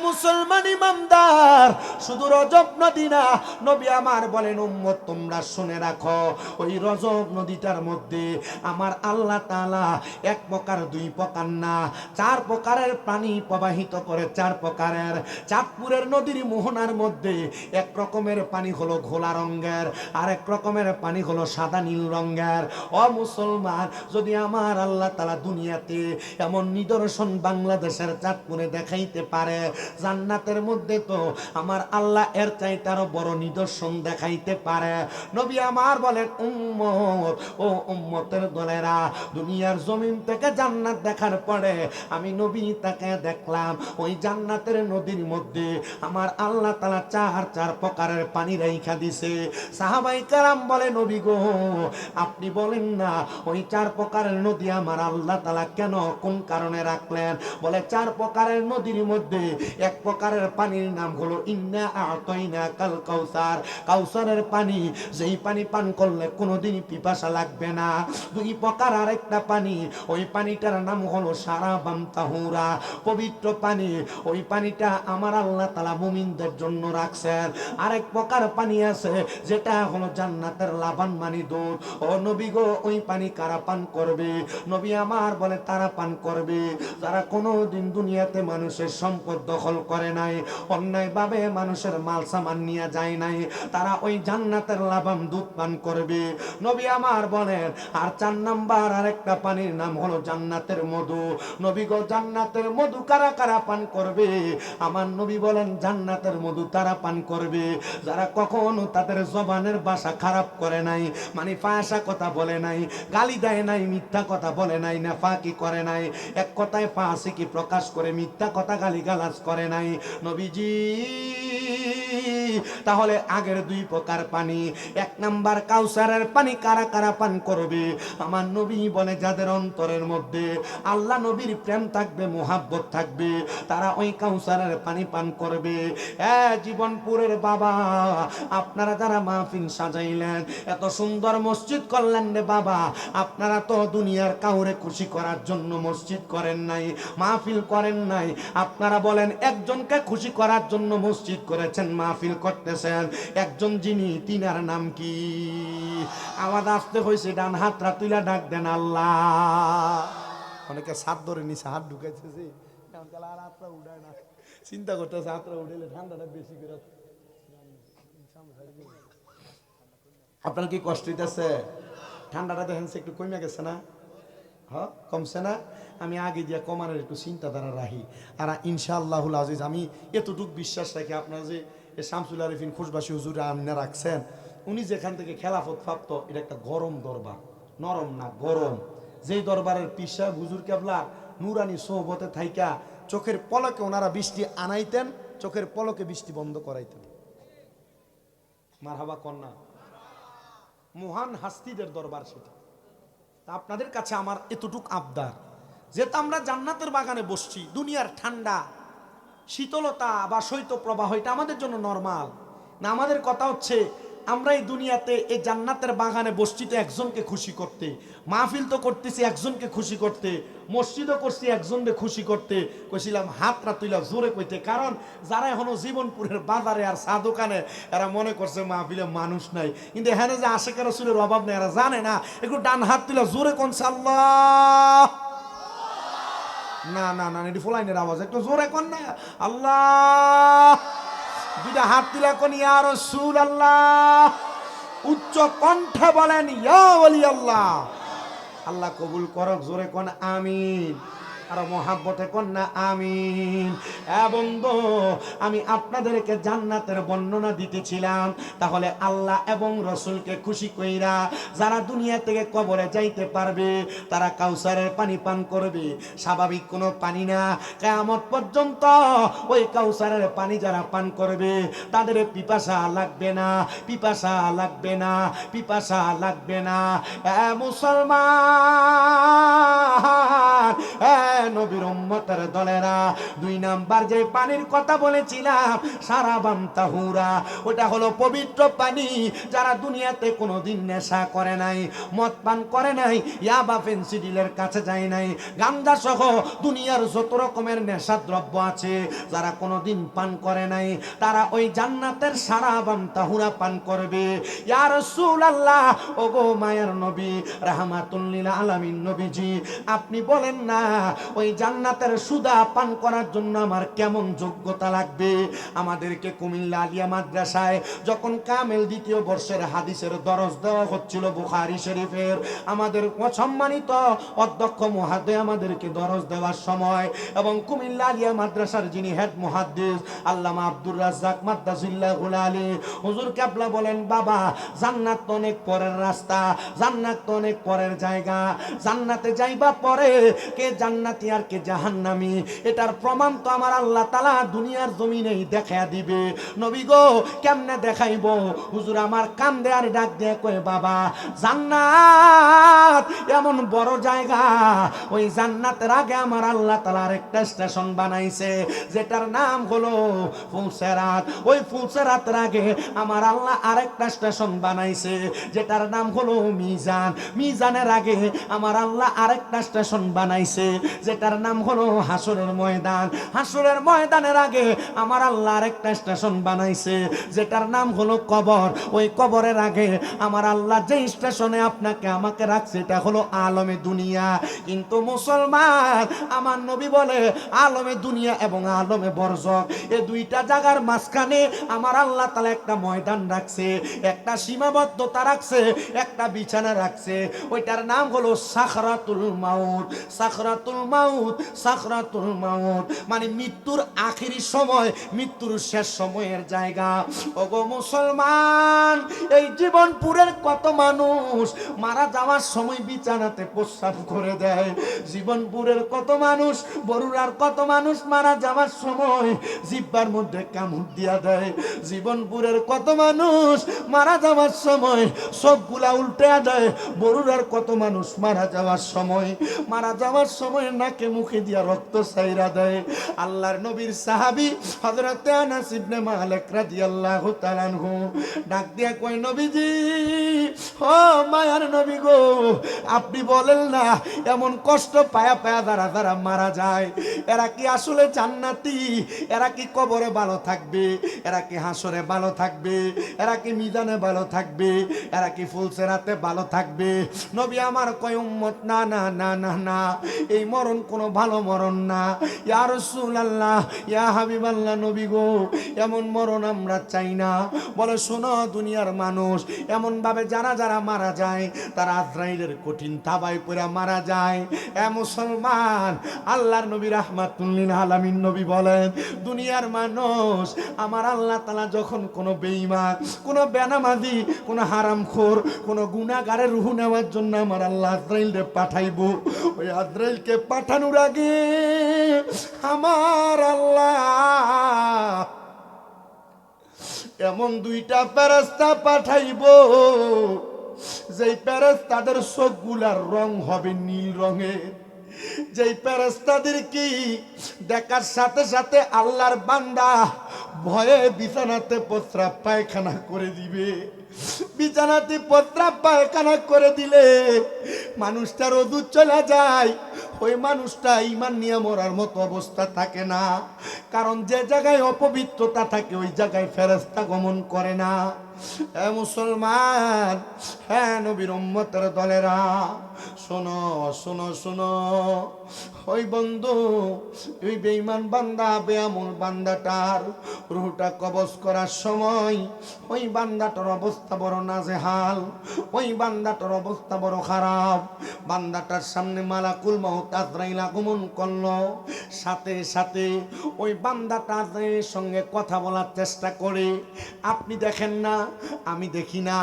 মুসলমান ইমানদার, শুধু রজব নদী না, নবী আমার বলেন, উম্মত তোমরা শুনে রাখো, ওই রজব নদীটার মধ্যে আমার আল্লাহ তাআলা এক প্রকার দুই প্রকার না, 4 প্রকারের পানি প্রবাহিত করে। 4 প্রকারের। চাঁদপুরের নদীর মোহনার মধ্যে এক রকমের পানি হলো ঘোলা রঙের, আর এক রকমের পানি হলো সাদা নীল রঙের। ও মুসলমান, যদি আমার আল্লাহ তাআলা দুনিয়াতে এমন নিদর্শন বাংলাদেশের চাঁদপুরে দেখাইতে পারে, জান্নাতের মধ্যে তো আমার আল্লাহ এর চাইতে আরো বড় নিদর্শন দেখাইতে পারে। নবী আমার বলেন, উম্মত, ও উম্মতের দলেরা, দুনিয়ার জমিন থেকে জান্নাত দেখার পরে আমি নবী তাকে দেখলাম ওই জান্নাতের নদীর মধ্যে আমার আল্লাহ তাআলা 4 প্রকারের পানি রাইখা দিছে। সাহাবায়ে কেরাম বলে, নবী গো, আপনি বলেন না ওই 4 প্রকারের নদী আমার আল্লাহ তাআলা কেন, কোন কারণে রাখলেন? বলে 4 প্রকারের নদীর মধ্যে এক প্রকারের পানির নাম হলো ইন্না আ'তাইনা কাল কাউসার, কাউসারের পানি, যেই পানি পান করলে কোনোদিন পিপাসা লাগবে না। 2 প্রকার আরেকটা পানি, ওই পানিটার নাম হলো শারাবাম তাহুরা, পবিত্র পানি, ওই পানিটা আমার আল্লাহ তাআলা মুমিনদের জন্য রাখছেন। আরেক প্রকার পানি আছে যেটা হলো জান্নাতের লাবান মানি দুধ। ও নবী গো, ওই পানি কারা পান করবে? নবী আমার বলে, তারা পান করবে যারা কোনোদিন দুনিয়াতে মানুষের সম্পদ দখল করে নাই, অন্যায় ভাবে মানুষের মাল সামান নিয়ে যায় নাই, তারা ওই জান্নাতের লাবান দুধ পান করবে। নবী আমার বলেন, আর 4 নাম্বার আরেকটা পানির নাম হলো জান্নাতের মধু। নবী গো, জান্নাতের মধু কারা কারা পান করবে? আমার নবী বলেন, জান্নাতের মধু তারা পান করবে যারা কখনো তাদের জবানের ভাষা খারাপ করে নাই, মানে ফাঁসা কথা বলে নাই, গালি দেয় নাই, মিথ্যা কথা বলে নাই, না ফাঁকি করে নাই, এক কথায় ফাঁসি কি প্রকাশ করে মিথ্যা কথা গালি গালাজ করে নাই। নবীজি তাহলে আগের দুই প্রকার পানি, এক নাম্বার কাউসারের পানি কারা কারা পান করবে? আমার নবী বলে যাদের অন্তরের মধ্যে আল্লাহ নবীর প্রেম থাকবে, মোহাব্বত থাকবে, তারা ওই কাউসারের পানি পান করবে। জীবনপুরের বাবা, আপনারা যারা মাহফিল সাজাইলেন, এত সুন্দর মসজিদ করলেন রে বাবা, আপনারা তো দুনিয়ার কাউরে খুশি করার জন্য মসজিদ করেন নাই, মাহফিল করেন নাই। আপনারা বলেন একজনকে খুশি করার জন্য মসজিদ করেছেন, মাহফিল করতেছেন। একজন যিনি, তিনার নাম কি? আওয়াজ আসতে হয়েছে, ডান হাতরা তুইলা ডাক দেন আল্লাহ। অনেকে হাত ধরে নিচে হাত ঢুকাইছে, আর হাতটা উঠায় না, চিন্তা করতেছে হাতটা উঠাইলে ঠান্ডাটা বেশি করে। আপনার কি কষ্ট হইতেছে? ঠান্ডাটা দেখেন একটু কমে গেছে না? হ্যাঁ, কমছে না? আমি আগে দিয়ে কমানোর একটু চিন্তাধারা রাখি। আর ইনশাআল্লাহুল আজিজ আমি এতটুকু বিশ্বাস রাখি, আপনারা যে শামসুল আরিফিন খুশবাসী হুজুর আমনে রাখছেন, উনি যেখান থেকে খেলাফত প্রাপ্ত, এটা একটা গরম দরবার, নরম না গরম। যেই দরবারের পিসা হুজুর কেবলা নুরানি সোহবতে থাইকা চোখের পলকে ওনারা বৃষ্টি আনাইতেন, চোখের পলকে বৃষ্টি বন্ধ করাইতেন। মারহাবা কন্যা, মহান হাস্তিদের দরবার সেটা। আপনাদের কাছে আমার এতটুক আবদার, যেহেতু আমরা জান্নাতের বাগানে বসছি, দুনিয়ার ঠান্ডা, শীতলতা বা শৈত্যপ্রবাহ এটা আমাদের জন্য নরমাল না। আমাদের কথা হচ্ছে আমরা এই দুনিয়াতে এই জান্নাতের বাগানে বসছি তো একজনকে খুশি করতে, মাহফিল তো করতেছি একজনকে খুশি করতে, মসজিদও করছি একজনকে খুশি করতে। কইছিলাম হাতটা তুইলা জোরে কইতে, কারণ যারা এখনো জীবনপুরের বাজারে আর চা দোকানে, এরা মনে করছে মাহফিলে মানুষ নাই, কিন্তু এখানে যে আশেখ রাসূলের অভাব নেই এরা জানে না। একটু ডান হাত তুইলা জোরে কোনছে আল্লাহ। না না না, এটি ফোলাইনের আওয়াজ, একটু জোরে কোন না আল্লাহ। দুইটা হাত তুলে কোন ইয়া রাসূলুল্লাহ, উচ্চ কণ্ঠে বলেন ইয়া ওলি আল্লাহ। আল্লাহ কবুল করক, জোরে কোন আমিন, আর মোহাব্বতে কোন না আমিন। বন্ধু, আমি আপনাদেরকে জান্নাতের বর্ণনা দিতেছিলাম। তাহলে আল্লাহ এবং রসুলকে খুশি কইরা যারা দুনিয়া থেকে কবরে যাইতে পারবে, তারা কাউসারের পানি পান করবে। স্বাভাবিক কোনো পানি না, কিয়ামত পর্যন্ত ওই কাউসারের পানি যারা পান করবে তাদের পিপাসা লাগবে না, পিপাসা লাগবে না, পিপাসা লাগবে না। মুসলমান, নবীর উম্মতের দলেরা, দুই নাম্বার যে পানির কথা বলেছিলাম, সারাবান তাহুরা, ওটা হলো পবিত্র পানি। যারা দুনিয়াতে কোনোদিন নেশা করে নাই, মদ পান করে নাই, ইয়াবা ফেন্সিডিলের কাছে যায় নাই, গাঞ্জা সহ দুনিয়ার যত রকমের নেশা দ্রব্য আছে, যারা কোনোদিন পান করে নাই, তারা ওই জান্নাতের সারাবান তাহুরা পান করবে। ইয়া রাসূলুল্লাহ, ওগো মায়ের নবী, রাহমাতুল লিল আলামিন নবীজি, আপনি বলেন না ওই জান্নাতের সুদা পান করার জন্য আমার কেমন যোগ্যতা লাগবে? আমাদেরকে কুমিল্লা আলিয়া মাদ্রাসায় যখন কামেল দ্বিতীয় বর্ষের হাদিসের দরস দেওয়া হচ্ছিল বুখারী শরীফের, আমাদের সম্মানিত অধ্যক্ষ মহোদয় আমাদেরকে দরস দেওয়ার সময়, এবং কুমিল্লা আলিয়া মাদ্রাসার যিনি হেড মুহাদ্দিস আল্লামা আব্দুর রাজ্জাক মাদ্দাজিল্লাহুল আলী হুজুর কেবলা বলেন, বাবা জান্নাত তো অনেক পরের রাস্তা, জান্নাত তো অনেক পরের জায়গা, জান্নাতে যাইবা পরে কে জান্নাতি আর কে জাহান্নামী এটার প্রমাণ তো আমার আল্লাহ তাআলা দুনিয়ার জমিনেই দেখায়া দিবে। নবী গো, কেমনে দেখাইবো? হুজুর আমার কান্দে আর ডাক দিয়ে কয়, বাবা জান্নাত এমন বড় জায়গা, ওই জান্নাতের আগে আমার আল্লাহ তাআলা আরেকটা স্টেশন বানাইছে যেটার নাম হলো ফুলসেরাত। ওই ফুলসেরাতের আগে আমার আল্লাহ আরেকটা স্টেশন বানাইছে যেটার নাম হলো মিজান। মিজানের আগে আমার আল্লাহ আরেকটা স্টেশন বানাইছে যেটার নাম হলো হাসরের ময়দান। হাসরের ময়দানের আগে আমার আল্লাহ আরেকটা স্টেশন বানাইছে যেটার নাম হলো কবর। ওই কবরের আগে আমার আল্লাহ যে স্টেশনে আপনাকে আমাকে রাখছে এটা হলো আলমে দুনিয়া। কিন্তু মুসলমান, আমার নবী বলে আলমে দুনিয়া এবং আলমে বরজখ এই দুইটা জায়গার মাঝখানে আমার আল্লাহ তাআলা একটা ময়দান রাখছে, একটা সীমাবদ্ধতা রাখছে, একটা বিছানা রাখছে। ওইটার নাম হলো সাখরাতুল মাউত। সাখরাতুল মাউত, সাকরাতুল মাউত, মানে মৃত্যুর আখেরি সময়, মৃত্যুর শেষ সময়ের জায়গা। ওগো মুসলমান, এই জীবনপুরের কত মানুষ মারা যাওয়ার সময় বিছানাতে প্রস্রাব করে দেয়। জীবনপুরের কত মানুষ, বরুড়ার কত মানুষ মারা যাওয়ার সময় জিহ্বার মধ্যে কামড় দিয়া দেয়। জীবনপুরের কত মানুষ মারা যাওয়ার সময় সবগুলা উল্টে দেয়। বরুড়ার কত মানুষ মারা যাওয়ার সময় নাকে মুখে দিয়া রক্ত ছাইরা দেয়। আল্লাহর নবীর সাহাবী হযরত আনাস ইবনে মালিক রাদিয়াল্লাহু তাআলা আনহু ডাক দিয়া কয়, নবীজি, ও মায়ার নবী গো, আপনি বলেন না এমন কষ্ট পায়া পায়া যারা যারা মারা যায়, এরা কি আসলে জান্নাতি? এরা কি কবরে ভালো থাকবে? এরা কি হাসরে ভালো থাকবে? এরা কি মিজানে ভালো থাকবে? এরা কি ফুলসেরাতে ভালো থাকবে? নবী আমার কয়, উম্মত, না না না না না, এই মরণ কোনো ভালো মরণ না। ইয়া রাসূলুল্লাহ, ইয়া হাবিবাল্লাহ, নবী গো, এমন মরণ আমরা চাই না। বলে, শোনো দুনিয়ার মানুষ, এমন ভাবে যারা যারা মারা যায় তারা আজরাইলের কঠিন থাবায় পড়ে মারা যায়। এ মুসলমান, আল্লাহর নবী রাহমাতুল লিল আলামিন নবী বলেন, দুনিয়ার মানুষ, আমার আল্লাহ তাআলা যখন কোনো বেঈমান, কোনো বেনামাজি, কোনো হারামখোর, কোনো গুনাহগারের রূহ নেওয়ার জন্য আমার আল্লাহ আজরাইলকে পাঠাইবো, ওই আজরাইলকে পাঠানোর আগে আমার আল্লাহ এমন দুইটা ফেরেশতা পাঠাইবো, যেই ফেরেশতাদের চোখগুলার রং হবে নীল রঙের, যেই ফেরেশতাদের কি দেখার সাথে সাথে আল্লাহর বান্দা ভয়ে বিছানাতে প্রস্রাব পায়খানা করে দিবে। বিছানাতে প্রস্রাব পায়খানা করে দিলে মানুষটার ওযু চলে যায়, ওই মানুষটা ঈমান নিয়ে মরার মতো অবস্থা থাকে না। কারণ যে জায়গায় অপবিত্রতা থাকে ওই জায়গায় ফেরেশতা গমন করে না। এ মুসলমান, হ্যাঁ নবীর উম্মতের দলেরা, শোনো শোনো শোনো, ওই বন্ধু, ওই বেঈমান বান্দা, বেআমল বান্দাটার রূহটা কবজ করার সময় ওই বান্দাটার অবস্থা বড় নাজেহাল, ওই বান্দাটার অবস্থা বড় খারাপ। বান্দাটার সামনে মালাকুল মউত আজরাইল আগমন করলো, সাথে সাথে ওই বান্দাটা আজরাইলের সঙ্গে কথা বলার চেষ্টা করে। আপনি দেখেন না, আমি দেখি না,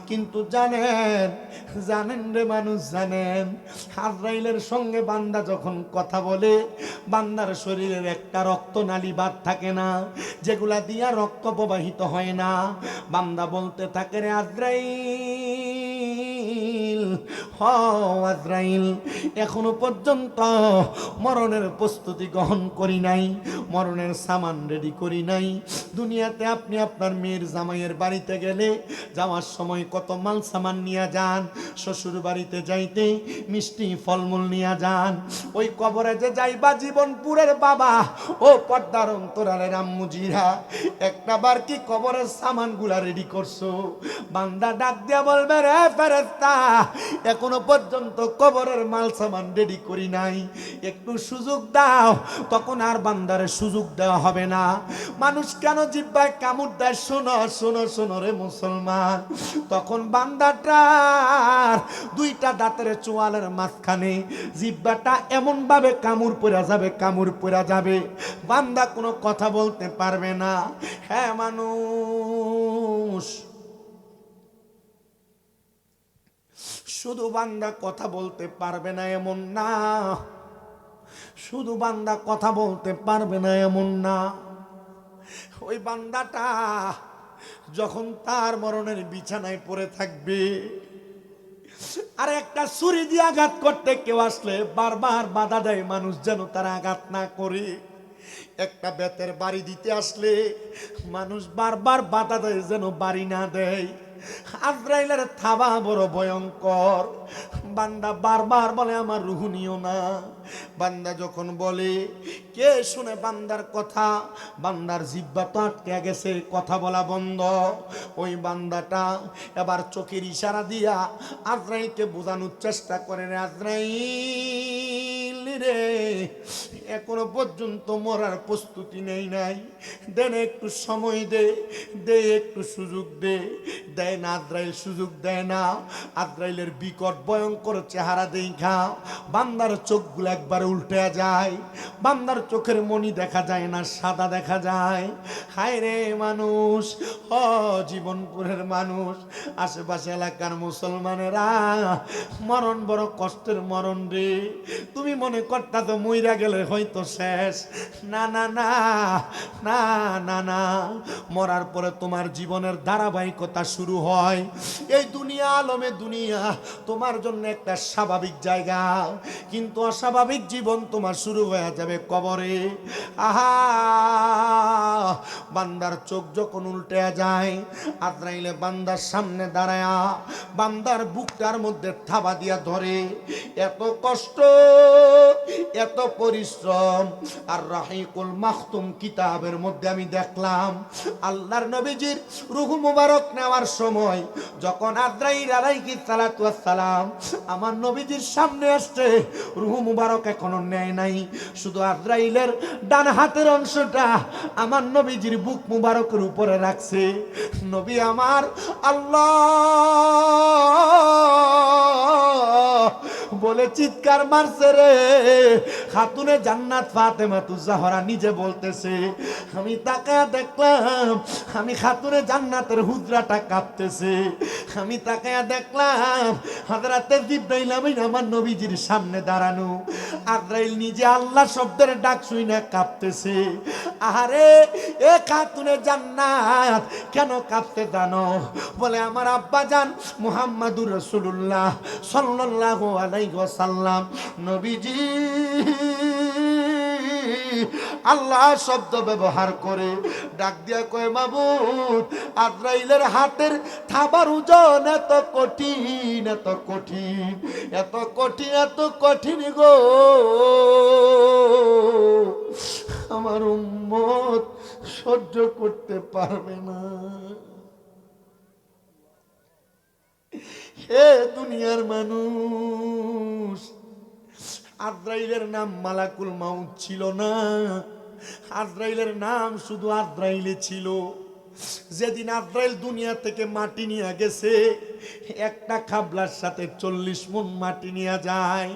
কিন্তু জানেন জানেন রে মানুষ, জানেন আজরাইলের সঙ্গে বান্দা যখন কথা বলে, বান্দার শরীরের একটা রক্তনালী বাদ থাকে না, যেগুলা দিয়া রক্ত প্রবাহিত হয় না। বান্দা বলতে থাকে, রে আজরাইল, হ আজরাইল, এখনো পর্যন্ত মরণের প্রস্তুতি গ্রহণ করি নাই, মরণের সামান রেডি করি নাই। দুনিয়াতে আপনি আপনার মেয়ের জামাইয়ের বাড়িতে গেলে যাওয়ার সময় কত মাল সামান নিয়ে যান, শ্বশুর বাড়িতে যাইতে মিষ্টি ফলমূল নিয়ে যান। ওই কবরে যে যাইবা জীবনপুরের বাবা ও পর্দার অন্তরালের আম্মুজিরা, একটা বার কি কবরের সামানগুলা রেডি করছো? বান্দা ডাক দিয়া বলবে, রে ফেরেশতা, এখনো পর্যন্ত কবরের মাল সামান রেডি করি নাই, একটু সুযোগ দাও। তখন আর বান্দারে সুযোগ দেওয়া হবে না। মানুষ কেন জিহ্বায় কামড় দেয়? শোনো শোনো শোনো রে মুসলমান, তখন বান্দাটার দুইটা দাঁতের চোয়ালের মাঝখানে জিহ্বাটা এমন ভাবে কামড় পড়া যাবে, কামড় পড়া যাবে, বান্দা কোনো কথা বলতে পারবে না। হ্যাঁ মানুষ, শুধু বান্দা কথা বলতে পারবে না এমন না, শুধু বান্দা কথা বলতে পারবে না এমন না। ওই বান্দাটা যখন তার মরণের বিছানায় পড়ে থাকবে, আর একটা ছুরি দিয়ে আঘাত করতে কেউ আসলে বারবার বাধা দেয় মানুষ যেন তারা আঘাত না করে। একটা বেতের বাড়ি দিতে আসলে মানুষ বারবার বাধা দেয় যেন বাড়ি না দেয়। আজরাইলের থাবা বড় ভয়ঙ্কর। বান্দা বারবার বলে, আমার রূহ নিও না। বান্দা যখন বলে, কে শুনে বান্দার কথা? বান্দার জিহ্বা তো আটকে গেছে, কথা বলা বন্ধ। ওই বান্দাটা এবার চোখের ইশারা দিয়া আজরাইলকে বোঝানোর চেষ্টা করে, আজরাইল রে, এখনো পর্যন্ত মরার প্রস্তুতি নেই নাই, দেন একটু সময় দে, দে একটু সুযোগ দে। দেয় না আজরাইল, সুযোগ দেয় না। আজরাইলের বিকট ভয়ঙ্কর ভয়ঙ্কর চেহারা দেখা বান্দার চোখগুলো একবারে উল্টে যায়, বান্দার চোখের মনি দেখা যায় না, সাদা দেখা যায়। হায় রে মানুষ, ও জীবনপুরের মানুষ, আশেপাশে এলাকার মুসলমানেরা, মরণ বড় কষ্টের মরণ রে। তুমি মনে করতা তো মইরা গেলে হয়তো শেষ, না না না না না না, মরার পরে তোমার জীবনের ধারাবাহিকতা শুরু হয়। এই দুনিয়া আলমে দুনিয়া তোমার জন্য একটা স্বাভাবিক জায়গা, কিন্তু অস্বাভাবিক জীবন তোমার শুরু হয়ে যাবে কবরে। আহা, বান্দার চোখ যখন উল্টে যায়, আজরাইলে বান্দার সামনে দাঁড়ায়া বান্দার বুকটার মধ্যে থাবা দিয়া ধরে। এত কষ্ট, এত পরিশ্রম। আর রাহিকুল মাখতুম কিতাবের মধ্যে আমি দেখলাম আল্লাহর নবীজির রূহ মুবারক নেওয়ার সময় যখন আজরাইল আলাইহিস সালাতু ওয়াস সালাম আমার নবীজির সামনে আসছে, রূহ মুবারক এখনো নেয় নাই, শুধু আজরাইলের ডান হাতের অংশটা আমার নবীজির বুক মুবারকের উপরে রাখছে। নবী আমার আল্লাহ বলে চিৎকার মারছে রে। খাতুনে জান্নাত ফাতেমাতুজ জাহরা নিজে বলতেছে, আমি তাকায়া দেখলাম আমি খাতুনে জান্নাতের হুজরাটা কাঁপতেছে। আমি তাকায়া দেখলাম হযরতে জিবরাইল আমিন আমার নবীজির সামনে দাঁড়ানো, আজরাইল নিজে আল্লাহ শব্দের ডাক শুনে কাঁপতেছে। আরে এ খাতুনে জান্নাত কেন কাঁপতে জানো? বলে আমার আব্বা জান মুহাম্মাদুর রাসূলুল্লাহ সাল্লাল্লাহু আলাইহি ওয়াসাল্লাম নবীজি আল্লাহ শব্দ ব্যবহার করে ডাক দিয়া কয়, মাবুদ আজরাইলের হাতের থাবার ওজন এত কঠিন, এত কঠিন, এত কঠিন, এত কঠিন গো, আমার উম্মত সহ্য করতে পারবে না। হে দুনিয়ার মানুষ, আজরাইলের নাম মালাকুল মাউত ছিল না, আজরাইলের নাম শুধু আজরাইলে ছিল। যেদিন আজরাইল দুনিয়া থেকে মাটি নিয়ে গেছে, একটা খাবলার সাথে 40 মণ মাটি নিয়ে যায়।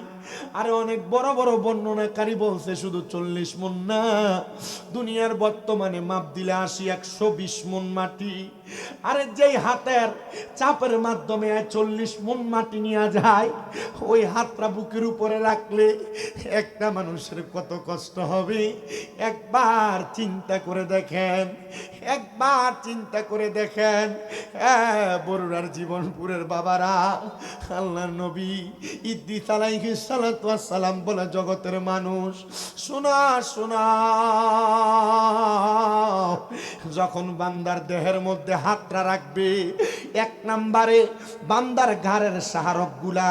আরে অনেক বড় বড় বর্ণনাকারী বলছে শুধু 40 মণ না, দুনিয়ার বর্তমানে মাপ দিলে 80-120 মণ মাটি। আরে যেই হাতের চাপের মাধ্যমে 40 মণ মাটি নিয়ে যায়, ওই হাতটা বুকের উপরে রাখলে একটা মানুষের কত কষ্ট হবে একবার চিন্তা করে দেখেন, একবার চিন্তা করে দেখেন। বরুড়ার জীবনপুরের বাবারা, আল্লাহর নবী ইদ্রিস আলাইহিস সালাতু ওয়াস সালাম বলে জগতের মানুষ শোনা শোনা, যখন বান্দার দেহের মধ্যে হাতটা রাখবে, এক নম্বরে বান্দার ঘাড়ের শাহরগ গুলা,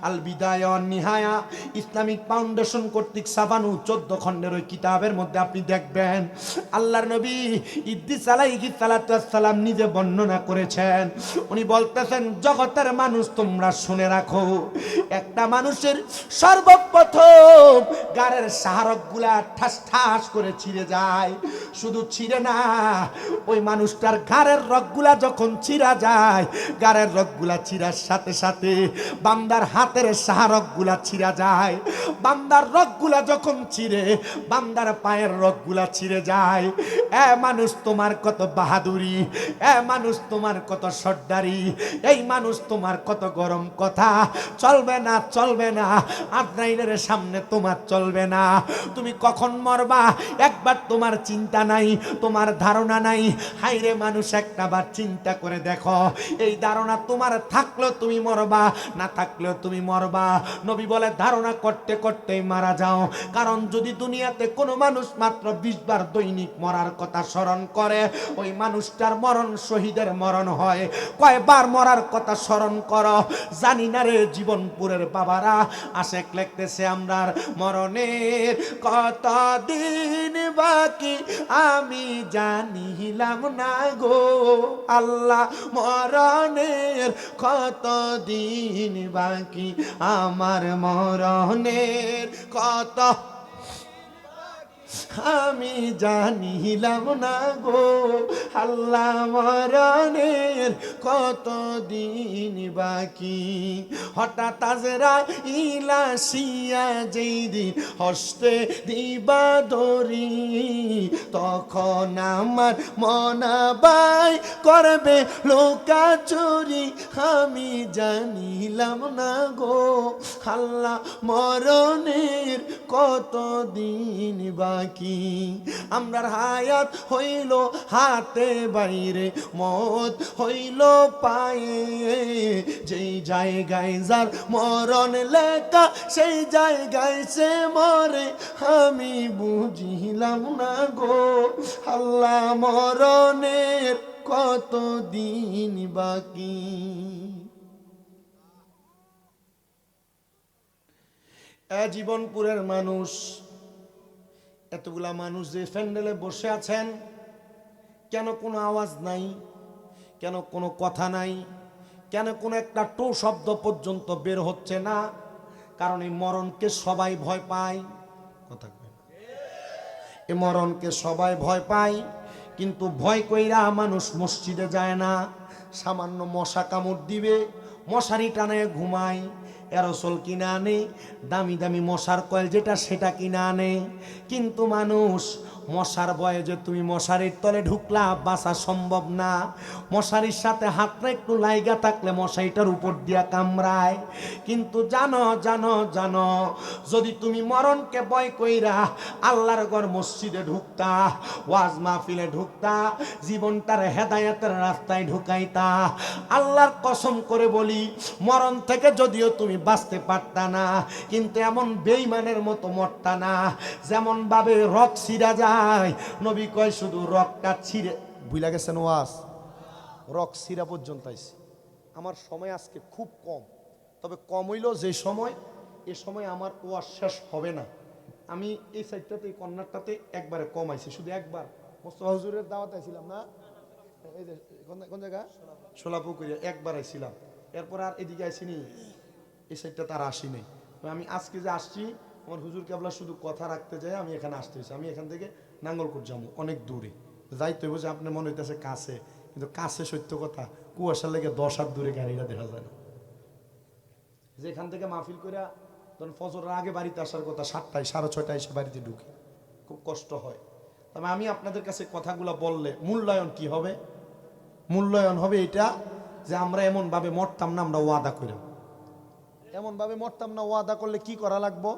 আল বিদায়া ওয়ান নিহায়া ইসলামিক ফাউন্ডেশন কর্তৃক ছাপানো 14 খণ্ডের ওই কিতাবের মধ্যে আপনি দেখবেন আল্লাহর নবী ইদ্রিস আলাইহিস সালাতু ওয়াস সালাম নিজে বর্ণনা করেছেন। উনি বলতেছেন, জগতের মানুষ তোমরা শুনে রাখো, একটা মানুষের সর্বপ্রথম গাড়ের শাহরগ গুলা ঠাস ঠাস করে ছিঁড়ে যায়। শুধু ছিঁড়ে না, ওই মানুষটার ঘাড়ের রগগুলা যখন ছিঁড়া যায়, গাড়ের রগগুলা ছিঁড়ার সাথে সাথে বান্দার হাতের শাহরগ গুলা ছিঁড়া যায়। বান্দার রগগুলা যখন ছিঁড়ে বান্দার পায়ের রগগুলা ছিঁড়ে যায়। এ মানুষ তোমার কত বাহাদুরি, এ মানুষ তোমার কত সর্দারি, এই মানুষ তোমার কত গরম কথা, চলবে না চলবে না, আজরাইলের সামনে তোমার চলবে না। তুমি কখন মরবা একবার তোমার চিন্তা নাই, তোমার ধারণা নাই। হাইরে মানুষ, একটা বার চিন্তা করে দেখো, এই ধারণা তোমার থাকলেও তুমি মরবা, না থাকলেও তুমি মরবা। নবী বলে ধারণা করতে করতেই মারা যাও। কারণ যদি দুনিয়াতে কোনো মানুষ মাত্র 20 বার দৈনিক মরার কথা স্মরণ করে, ওই মানুষটার মরণ শহীদের মরণ হয়। কয়বার মরার কথা স্মরণ করো জানি না রে জীবনপুরের বাবারা। আশেক লিখতেছে, আমরার মরণের কত দিন বাকি আমি জানিলাম না গো আল্লাহ, মরণের কত দিন বাকি আমার, মরণের কত আমি জানিলাম না গো আল্লাহ মরণের কতদিন বাকি। হঠাৎ আজরাইল আসিয়া যেই দিন হস্তে দিবা ধরি, তখন আমার মনাবাই করবে লোকাচুরি। আমি জানিলাম না গো আল্লাহ মরণের কতদিন বাকি। আমরার হায়াত হইল হাতে বাইরে, মত হইল পায়ে, যেই জায়গায় যার মরণ লেখা সেই জায়গায় সে মরে। আমি বুঝিলাম না গো আল্লাহ মরণের কতদিন বাকি। জীবনপুরের মানুষ, এতগুলা মানুষ যে প্যান্ডেলে বসে আছেন, কেন কোনো আওয়াজ নাই, কেন কোনো কথা নাই, কেন কোনো একটা টো শব্দ পর্যন্ত বের হচ্ছে না? কারণ এই মরণকে সবাই ভয় পায়। কথা এই মরণকে সবাই ভয় পায়, কিন্তু ভয় কইরা মানুষ মসজিদে যায় না। সামান্য মশা কামড় দিবে, মশারি টানে ঘুমায়, এরোসল কিনে আনে, দামি দামি মশার কয়েল যেটা সেটা কিনে আনে। কিন্তু মানুষ মশার ভয়ে যে তুমি মশারির তলে ঢুকলা, বাঁচা সম্ভব না। মশারির সাথে হাতটা একটু লাইগা থাকলে মশারিটার উপর দিয়া কামড়ায়। কিন্তু জানো জানো জানো, যদি তুমি মরণকে ভয় কইরা আল্লাহর ঘর মসজিদে ঢুকতা, ওয়াজ মাহফিলে ঢুকতা, জীবনটার হেদায়েতের রাস্তায় ঢুকাইতা, আল্লাহর কসম করে বলি মরণ থেকে যদিও তুমি বাঁচতে পারতা না, কিন্তু এমন বেঈমানের মতো মরতা না যেমন ভাবে রক ছিঁড়া যায়। নবী কয় শুধু রকটা ছিঁড়ে, ভুলে গেছেন ওয়াজ, রক ছিঁড়া পর্যন্ত আইছে। আমার সময় আজকে খুব কম, তবে কম হইল যে সময়, এ সময় আমার ওয়াজ শেষ হবে না। আমি এই সাইডটাতে এই কর্নারটাতে একবারে কম আইছি, শুধু একবার মোস্তফা হুজুরের দাওয়াত আইছিলাম না, এই যে কোন জায়গা সোলাপুকুরে একবার আইছিলাম, এরপর আর এদিকে আইসিনি, এই সাইডটা তার আসিনি। আমি আজকে যে আসছি আমার হুজুর কেবলা শুধু কথা রাখতে যায়, আমি এখানে আসতে হয়েছি। আমি এখান থেকে নাঙ্গলকোট যাবো, অনেক দূরে যাইতে হবে, যে আপনার মনে হইতেছে কাছে, কিন্তু কাছে সত্য কথা কুয়াশার লেগে 10 হাত দূরে গাড়িটা দেখা যায় না। যেখান থেকে মাহফিল করে ধরুন ফজরের আগে বাড়িতে আসার কথা 7টায় 6:30 এসে বাড়িতে ঢুকে, খুব কষ্ট হয়। তবে আমি আপনাদের কাছে কথাগুলো বললে মূল্যায়ন কি হবে? মূল্যায়ন হবে এটা যে আমরা এমনভাবে মরতাম না, আমরা ওয়াদা করে এমনভাবে মরতাম না। ওয়াদা করলে কি করা লাগবো?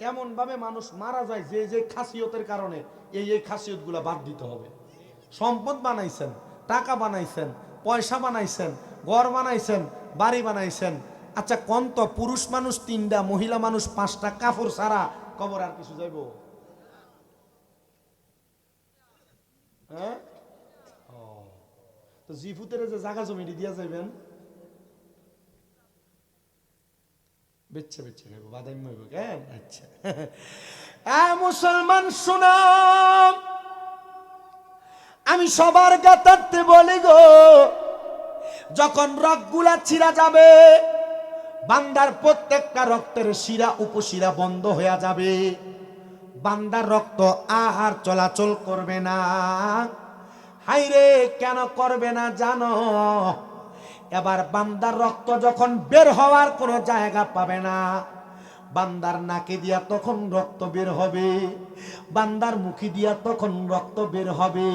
এমনভাবে মানুষ মারা যায় যে যে খাসিয়তের কারণে এই খাসিয়তগুলো বাদ দিতে হবে। সম্পদ বানাইছেন, টাকা বানাইছেন, পয়সা বানাইছেন, ঘর বানাইছেন, বাড়ি বানাইছেন, আচ্ছা কোন তো পুরুষ মানুষ 3টা, মহিলা মানুষ 5টা, কাপড় ছাড়া কবর আর কিছু যাইব? হ্যাঁ, তো জিফুতের যে জায়গা জমি দিয়া যাইবেন, বেচ্ছে বেচ্ছে খাইব, বাদাম হইব কেন? আচ্ছা মুসলমান শোনো, আমি সবার গাতারতে বলি গো, যখন রগগুলা ছিঁড়া যাবে, বান্দার প্রত্যেকটা রক্তের শিরা উপশিরা বন্ধ হয়ে যাবে, বান্দার রক্ত আর চলাচল করবে না। হাইরে কেন করবে না জানো? এবার বান্দার রক্ত যখন বের হওয়ার কোনো জায়গা পাবে না, বান্দার নাকে দিয়া তখন রক্ত বের হবে, বান্দার মুখে দিয়া তখন রক্ত বের হবে।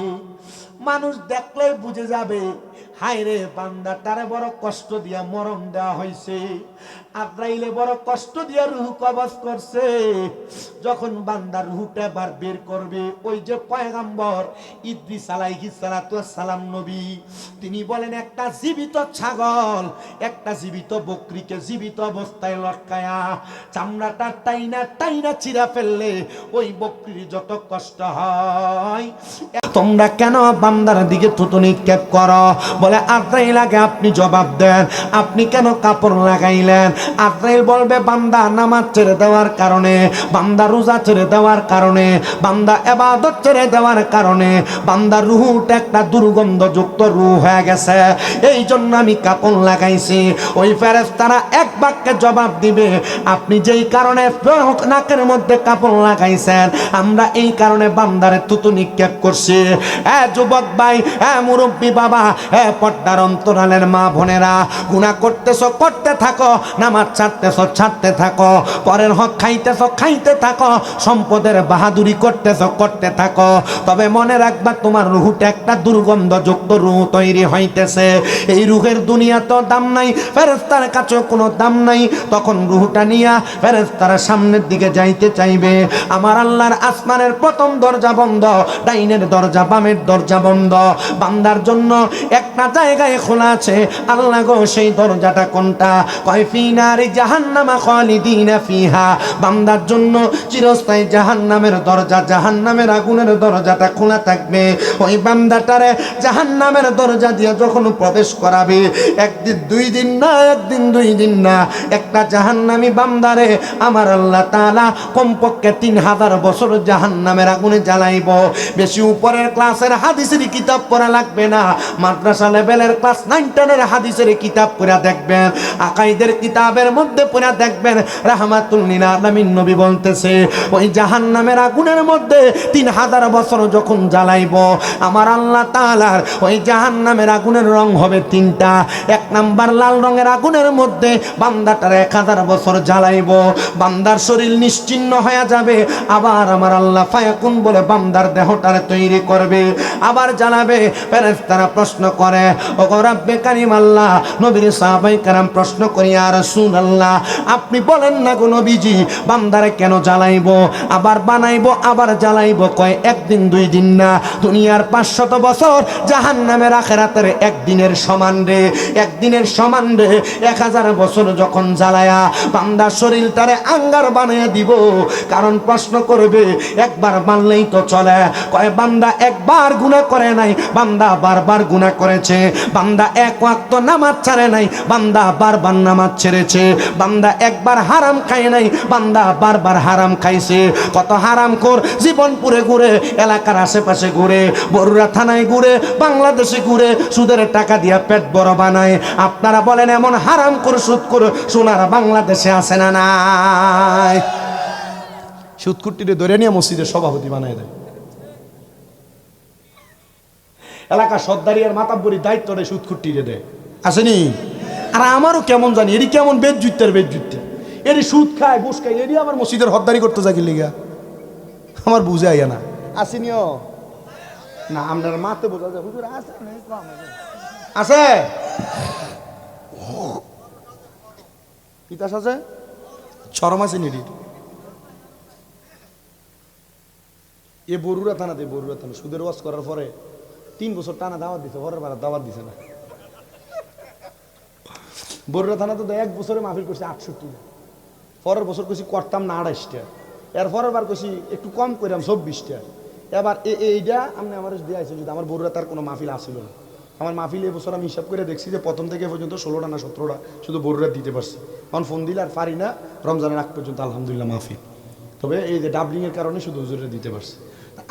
মানুষ দেখলে বুঝে যাবে, হায় রে বান্দাটারে বড় কষ্ট দিয়া মরণ দেওয়া হয়েছে, আজরাইলে বড় কষ্ট দিয়া রুহ কবজ করছে। যখন বান্দার রুহটা বার বের করবে, ওই যে পয়গম্বর ইদ্রিস আলাইহিস সালাতু ওয়াস সালাম নবী, তিনি বলেন একটা জীবিত ছাগল, একটা জীবিত বকরিকে জীবিত অবস্থায় লটকায়া চামড়াটা টাইনা টাইনা চিরা ফেললে ওই বকরির যত কষ্ট হয়, তোমরা কেন বান্দার দিকে থুতু নিক্ষেপ করো। বলে আজরাইল আগে আপনি জবাব দেন, আপনি কেন কাপড় লাগাইলেন? আজরাইল বলবে বান্দা নামাজ ছেড়ে দেওয়ার কারণে, বান্দা রোজা ছেড়ে দেওয়ার কারণে, বান্দা ইবাদত ছেড়ে দেওয়ার কারণে বান্দার রূহটা একটা দুর্গন্ধযুক্ত রূহ হয়ে গেছে, এই জন্য আমি কাপড় লাগাইছি। ওই ফেরেশতারা এক বাক্যে জবাব দিবে, আপনি যেই কারণে নাকের মধ্যে কাপড় লাগাইছেন আমরা এই কারণে বান্দারে থুতু নিক্ষেপ করছি। যুবক ভাই, মুরব্বী বাবা, পর্দার অন্তরালের মা বোনেরা, গুনাহ করতেছ করতে থাকো, নামাজ ছাড়তেছ ছাড়তে থাকো, পরের হক খাইতেছ খাইতে থাকো, সম্পদের বাহাদুরি করতেছ করতে থাকো, তবে মনে রাখবা তোমার রূহটা একটা দুর্গন্ধযুক্ত রূহ তৈরি হইতেছে। এই রূহের দুনিয়া তো দাম নাই, ফেরেশতার কাছেও কোনো দাম নাই। তখন রূহটা নিয়া ফেরেশতারা সামনের দিকে যাইতে চাইবে, আমার আল্লাহর আসমানের প্রথম দরজা বন্ধ, ডাইনের দরজা বামের দরজা বন্ধ, বান্দার জন্য একটা জায়গায় খোলা আছে। আল্লাহ গো সেই দরজাটা কোনটা? কয় ফি নারি জাহান্নামা খালিদিনা ফিহা, বান্দার জন্য চিরস্থায়ী জাহান্নামের দরজা, জাহান্নামের আগুনের দরজাটা খোলা থাকবে। ওই বান্দাটারে জাহান্নামের দরজা দিয়ে যখন প্রবেশ করাবে, একদিন দুই দিন না, একদিন দুই দিন না, একটা জাহান্নামী বান্দারে আমার আল্লাহ তাআলা কমপক্ষে 3000 বছর জাহান্নামের আগুনে জ্বালাইব। বেশি উপরের ক্লাসের হাদিসের কিতাব পড়া লাগবে না, মাদ্রাসা লেভেলের ক্লাস 9 10 হাদিসের কিতাব পড়া দেখবেন, আকাইদের কিতাবের মধ্যে পড়া দেখবেন, রাহমাতুল লিল আলামিন নবী বলতেছে ওই জাহান্নামের আগুনের মধ্যে 3000 বছর যখন জ্বালাইব, আমার আল্লাহ তাআলার ওই জাহান্নামের আগুনের রং হবে 3টা। এক নাম্বার লাল রঙের আগুনের মধ্যে বান্দাটার 1000 বছর জ্বালাইব, বান্দার শরীর নিশ্চিহ্ন হয়ে যাবে। আবার আমার আল্লাহ ফায়াকুন বলে বান্দার দেহটারে তৈরি করবে, আবার জ্বালাবে। ফেরেশতারা প্রশ্ন করে, ওগো রব্বে কারীম আল্লাহ, নবীর সাহাবায়ে কেরাম প্রশ্ন করে, ইয়া রাসূলুল্লাহ আপনি বলেন না গো নবীজি, বান্দারে কেন জ্বালাইব, আবার বানাইব আবার জ্বালাইব? কয় একদিন দুই দিন না, দুনিয়ার 500 বছর জাহান্নামের আখিরাতের একদিনের সমান রে, একদিনের সমান রে। 1000 বছর যখন জ্বালায়া বান্দার শরীরটারে আঙ্গার বানিয়ে দিব, কারণ প্রশ্ন করবে একবার মানলেই তো চলে। কয় বান্দা একবার গুনাহ করে নাই, বান্দা বারবার গুনাহ করেছে, বান্দা এক ওয়াক্ত নামাজ ছাড়ে নাই, বান্দা বারবার নামাজ ছেড়েছে, বান্দা একবার হারাম খায় নাই, বান্দা বারবার হারাম খাইছে। কত হারামখোর জীবন পুরে ঘুরে, এলাকার আশেপাশে ঘুরে, বরুড়া থানায় ঘুরে, বাংলাদেশে ঘুরে, সুদের টাকা দিয়া পেট বড় বানায়। আপনারা বলেন এমন হারামখোর সুদখোর সোনার বাংলাদেশে আছে না নাই? সুদকুট্টিরে ধরে নিয়ে মসজিদের সভাপতি বানায় দেয়, এলাকার সর্দারি আর মাতাব্বরির দায়িত্বটা সুদকুট্টিরে দেয়, আসেনি? আর আমারও কেমন জানি এটি কেমন বেজ্জুতের বেজ্জুতে, এটি সুদ খায় ঘুষ খায়, এটি আমার মসজিদের হদ্দারি করতে যাকি লিগা আমার বুঝে আইয়া না, আসেনিও না? আপনার মাতে বোঝা যায় হুজুর আছে আছে ইতিহাস আছে, শরম আছে নিডি। এ বরুড়া থানাতে, বরুড়া থানা সুদের ওয়াজ করার পরে 3 বছর টানা দাওয়াত দিছে, পরের বার দাওয়াত দিছে না। বরুড়া থানা তো 1 বছরে মাহফিল করছে 68টা, পরের বছর কইছি করতাম না 28টা, এর পরের বার কইছি একটু কম কইরাম 24টা। এবার এইটা আমি আমার দিয়েছি, যদি আমার বরুড়া তার কোনো মাহফিল আসছিল না। আমার মাহফিল এবছর আমি হিসাব করে দেখছি যে প্রথম থেকে পর্যন্ত 16টা না 17টা শুধু বরুড়া দিতে পারছি। কারণ ফোন দিলে আর পারি না, রমজানের আগ পর্যন্ত আলহামদুলিল্লাহ মাহফিল, তবে এই যে ডাবলিংয়ের কারণে শুধু হুজুরে দিতে পারছি।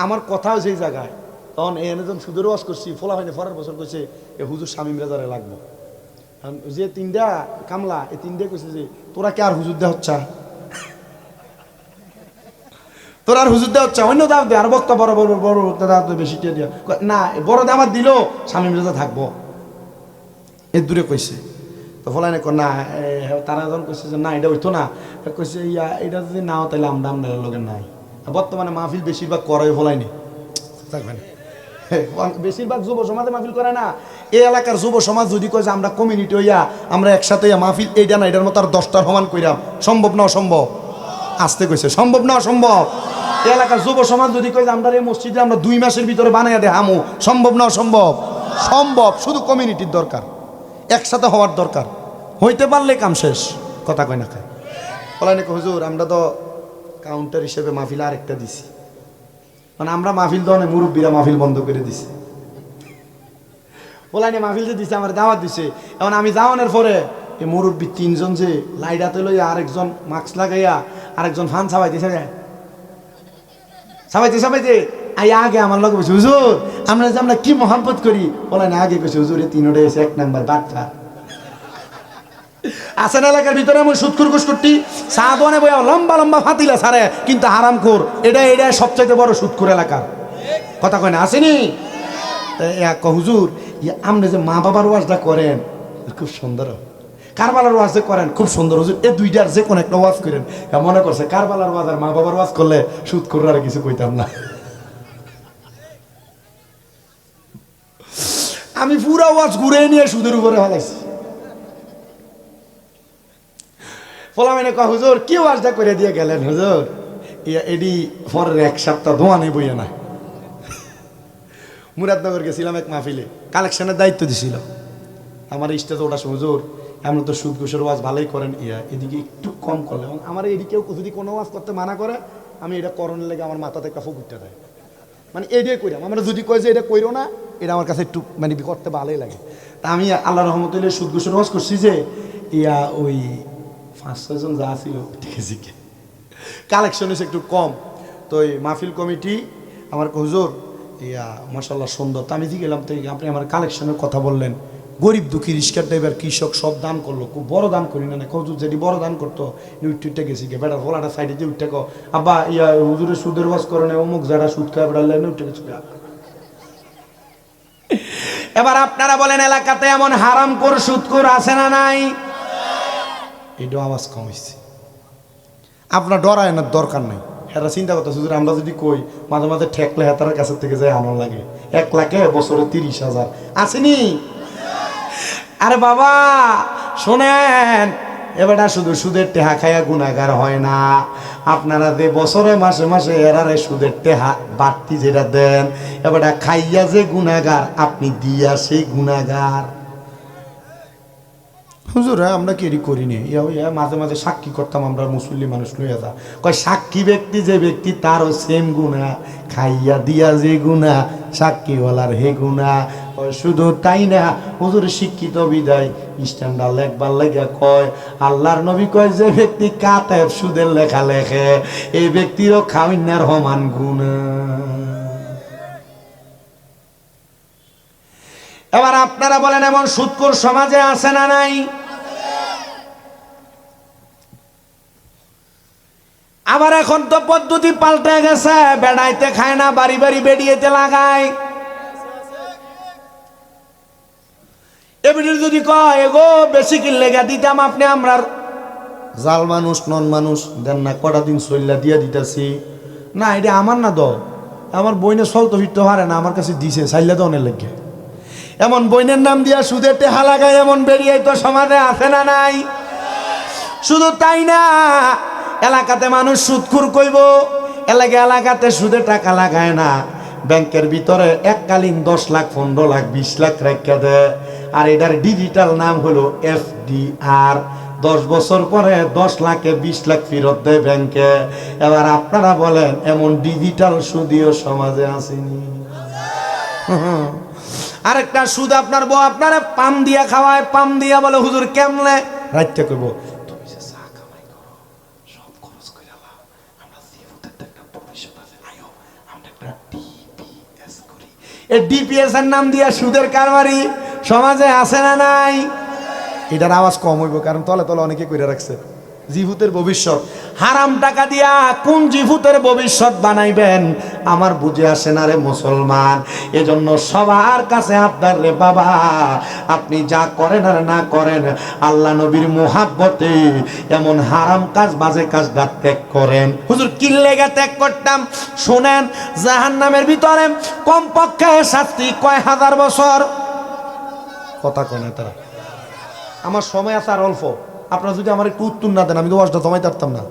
আমার কথাও সেই জায়গায়, তখন এনে যখন সুদের ওয়াজ করছি, ফোলা হয়নি, পরের বছর কইছে এ হুজুর শামীম রেজারে লাগবো। যে 3টা কামলা, এই 3টে কইছে যে তোরা কে আর হুজুর দেওয়া হচ্ছা, তোর আর হুজুর দেওয়া হচ্ছে, অন্য দাও দে, আর বক্তা বড় বড় বড় বক্তা দাও বেশি টিয়া দিয়া না, বড় দামাত দিল শামীম রেজা থাকবো, এর দূরে কইছে। তো ফলাই না না, তারা যখন কইছে যে না এটা হইতো না, কইছে ইয়া এটা যদি নাও তাহলে আমরা আপনার লোকের নাই। বর্তমানে মাহফিল বেশিরভাগ করে ফলাইনি, বেশিরভাগ যুব সমাজে মাহফিল করে না। এই এলাকার যুব সমাজ যদি কয় যে আমরা কমিউনিটি হইয়া আমরা একসাথে মাহফিল, এইটা না এটার মতো আর 10টার সমান কইরাম, সম্ভব না অসম্ভব? আসতে কইছে সম্ভব না অসম্ভব? এই এলাকার যুব সমাজ যদি কয় যে আমরা এই মসজিদে আমরা 2 মাসের ভিতরে বানাইয়া দে হামু, সম্ভব না অসম্ভব? সম্ভব, শুধু কমিউনিটির দরকার, একসাথে হওয়ার দরকার, হইতে পারলে কাম শেষ। কথা কয় না খায় বলাই নাকি হুজুর আমরা তো কাউন্টার হিসেবে মাহফিল আরেকটা দিছি, মানে আমরা মাহফিল দনে মুরব্বীরা মাহফিল বন্ধ করে দিছি, বলাই না মাহফিল যে দিছে আমার দাওয়াত দিছে, এখন আমি যাওয়ানোর পরে এই মুরব্বী তিনজন যে লাইটাতে লইয়া আরেকজন মাস্ক লাগাইয়া আরেকজন ফান ছাপাইতেছে সাবাইতে আই আগে আমার লগে বসে, হুজুর আমরা যে আমরা কি মহব্বত করি, বলাই না আগে কইছে হুজুর এই তিনটা এসে 1 নাম্বার বাট্টা আসেন এলাকার ভিতরে এমন সুৎকুর কুসকুরটি সাদওয়ানে বইয়া লম্বা লম্বা ফাতিলা সারে কিন্তু হারামখোর, এটা সবচাইতে বড় সুৎকুর এলাকার কথা কয় না আসেনি। হুজুর আপনি যে মা বাবার ওয়াজটা করেন খুব সুন্দর, কারবালার ওয়াজ যে করেন খুব সুন্দর, হুজুর এই দুইটার যে কোন একটা ওয়াজ করেন। মনে করছে কারবালার ওয়াজ আর মা বাবার ওয়াজ করলে সুৎকুর আর কিছু কইতাম না। আমি পুরো ওয়াজ ঘুরে নিয়ে সুদের উপরে ফেলাইছি। ফলামেনে কয় হুজুর কি ওয়াজটা করে দিয়ে গেলেন হুজুর, এডি পরের 1 সপ্তাহ ধোয়া নেই বইয়া না। মুরাদনগর গেছিলাম এক মাহফিলে, কালেকশনের দায়িত্ব দিছিল আমার স্টেজে ওটা। হুজুর এমন তো সুদ ঘুষের ওয়াজ ভালোই করেন, এদিকে একটু কম করলে আমার এদিকেও যদি কোনো ওয়াজ করতে মানা করে আমি এটা করণের লেগে আমার মাথাতে একটা ফুকুরটা দেয়, মানে এটাই কইরাম। আমরা যদি কই যে এটা কইরো না, এটা আমার কাছে একটু মানে করতে ভালোই লাগে। তা আমি আল্লাহ রহমতুল্লাহ সুদ ঘুষের ওয়াজ করছি যে ওই 5-6 জন যা ছিল দেখেছি কালেকশন এসে একটু কম। তো ওই মাহফিল কমিটি আমার হুজুর মাশাআল্লাহ সুন্দর। তো আমি দিয়ে গেলাম, তো আপনি আমার কালেকশনের কথা বললেন, গরিব দুঃখী রিক্সা ড্রাইভার কৃষক সব দান করলো, খুব বড় দান করি না হুজুর যেটি বড় দান করতো উঠতে গেছি গে বেটার ফলাটা সাইডে যে উঠতে কো আব্বা হুজুরের সুদের ওয়াজ করে না অমুক যারা সুদ খায় বেড়া লাইনে উঠে গেছি। এবার আপনারা বলেন এলাকাতে এমন হারামখোর সুদখোর আছে না নাই? এটা আওয়াজ কম হয়েছে, আপনার ডরায় না দরকার নেই। হেরা চিন্তা করতে হুজুর আমরা যদি কই মাঝে মাঝে ঠেকলে হেতার কাছের থেকে যায় আনো লাগে 1 লাখে বছরে 30,000 আসেনি। আরে বাবা শোনেন, এবারটা শুধু সুদের টেহা খাইয়া গুনাহগার হয় না, আপনারা যে বছরে মাসে মাসে এরারে সুদের টেহা বাড়তি যেটা দেন, এবারটা খাইয়া যে গুনাহগার আপনি দিয়া সেই গুনাহগার। হুজুর আমরা কি এরি করিনি, মাঝে মাঝে সাক্ষী করতাম আমরা মুসল্লি মানুষ লইয়া যা কয় সাক্ষী ব্যক্তি যে ব্যক্তি তারও সেম গুণা, খাইয়া দিয়া যে গুণা সাক্ষীওয়ালার হে গুণা। শুধু তাই না, হুজুর শিক্ষিত বিদায় স্ট্যান্ডার্ড লেখবার লেখা কয় আল্লাহর নবী কয় যে ব্যক্তি কাতেব সুদের লেখা লেখে এই ব্যক্তিরও খাওয়ার সমান গুণা। এবার আপনারা বলেন এমন সুদখোর সমাজে আছে না নাই? আবার এখন তো পদ্ধতি পাল্টে গেছে, বেড়াইতে খায় না বাড়ি বাড়ি বেড়িয়েতে লাগায়। এবারে যদি কয় এগো বেশি কিনলে গা দিতাম আপনি আমরা জাল মানুষ নন মানুষ দেন না, কটা দিন চল্লা দিয়া দিতেছি না, এটা আমার না দ আমার বইনে চলতো ফিরতে পারে না, আমার কাছে দিছে চাইলে তো অনেক লেগে। এমন বইনের নাম দিয়া সুদের টেহা লাগায় এমন বেরিয়ে তো সমাজে আছে না নাই? শুধু তাই না, এলাকাতে মানুষ সুদখোর কইব, এলাকাতে সুদে টাকা লাগায় না, ব্যাংকের ভিতরে এককালীন 10 লাখ 15 লাখ 20 লাখ রেখে দেয়, আর এটার ডিজিটাল নাম হলো FDR। 10 বছর পরে 10 লাখে 20 লাখ ফেরত দেয় ব্যাংকে। এবার আপনারা বলেন এমন ডিজিটাল সুদিও সমাজে আসেনি? আরেকটা সুদ আপনার বউ আপনারা পাম দিয়া খাওয়ায়, পাম দিয়া বলে হুজুর কেমনে রাইতে কইব তুমি যে চা কামাই করো সব খরচ কইরা লাও, আমরা জীবনের একটা ভবিষ্যৎ আছে, আয়ো আমরা একটা ডিপিএস করি। এই ডিপিএস এর নাম দিয়া সুদের কারবারি সমাজে আছে না নাই? এটার আওয়াজ কম হইব কারণ তলে তলে অনেকে কইরা রাখছে জীবনের ভবিষ্যৎ। হারাম টাকা দিয়া কোন জীবনের ভবিষ্যৎ বানাইবেন আমার বুঝে আসে না রে মুসলমান। এজন্য সবার কাছে আপনার রে বাবা আপনি যা করেন আর না করেন আল্লাহ নবীর মোহাব্বতে এমন হারাম কাজ বাজে কাজ ত্যাগ করেন। হুজুর কি লেগে ত্যাগ করতাম শুনেন, জাহান্নামের ভিতরে কমপক্ষে শাস্তি কয় হাজার বছর। কথা কয় না তারা, আমার সময় আছে আর অল্প, আপনারা যদি আমার একটু উত্তর না দেন আমি তো ওয়াজটা জমাইতে পারতাম না।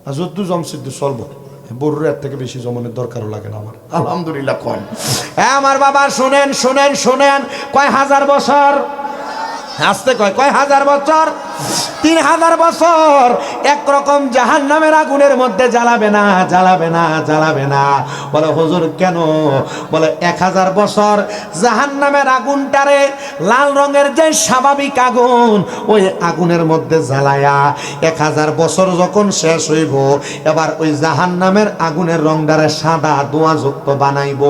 আর যদ্দু জমসিদ্ধ চলবো, বড়ুর এর থেকে বেশি জমানোর দরকারও লাগে না আমার। আলহামদুলিল্লাহ কন আমার বাবা শুনেন শুনেন শুনেন, কয় হাজার বছর আসতে কয় হাজার বছর 3000 বছর একরকম জাহান্নামের আগুনের মধ্যে জ্বালাবে না, জ্বালাবে না, জ্বালাবে না। বলে হুজুর কেন? বলে 1000 বছর জাহান্নামের আগুনটারে লাল রঙের যে স্বাভাবিক আগুন, ওই আগুনের মধ্যে জ্বালায়া 1000 বছর যখন শেষ হইব, এবার ওই জাহান্নামের আগুনের রংটারে সাদা ধোঁয়াযুক্ত বানাইব।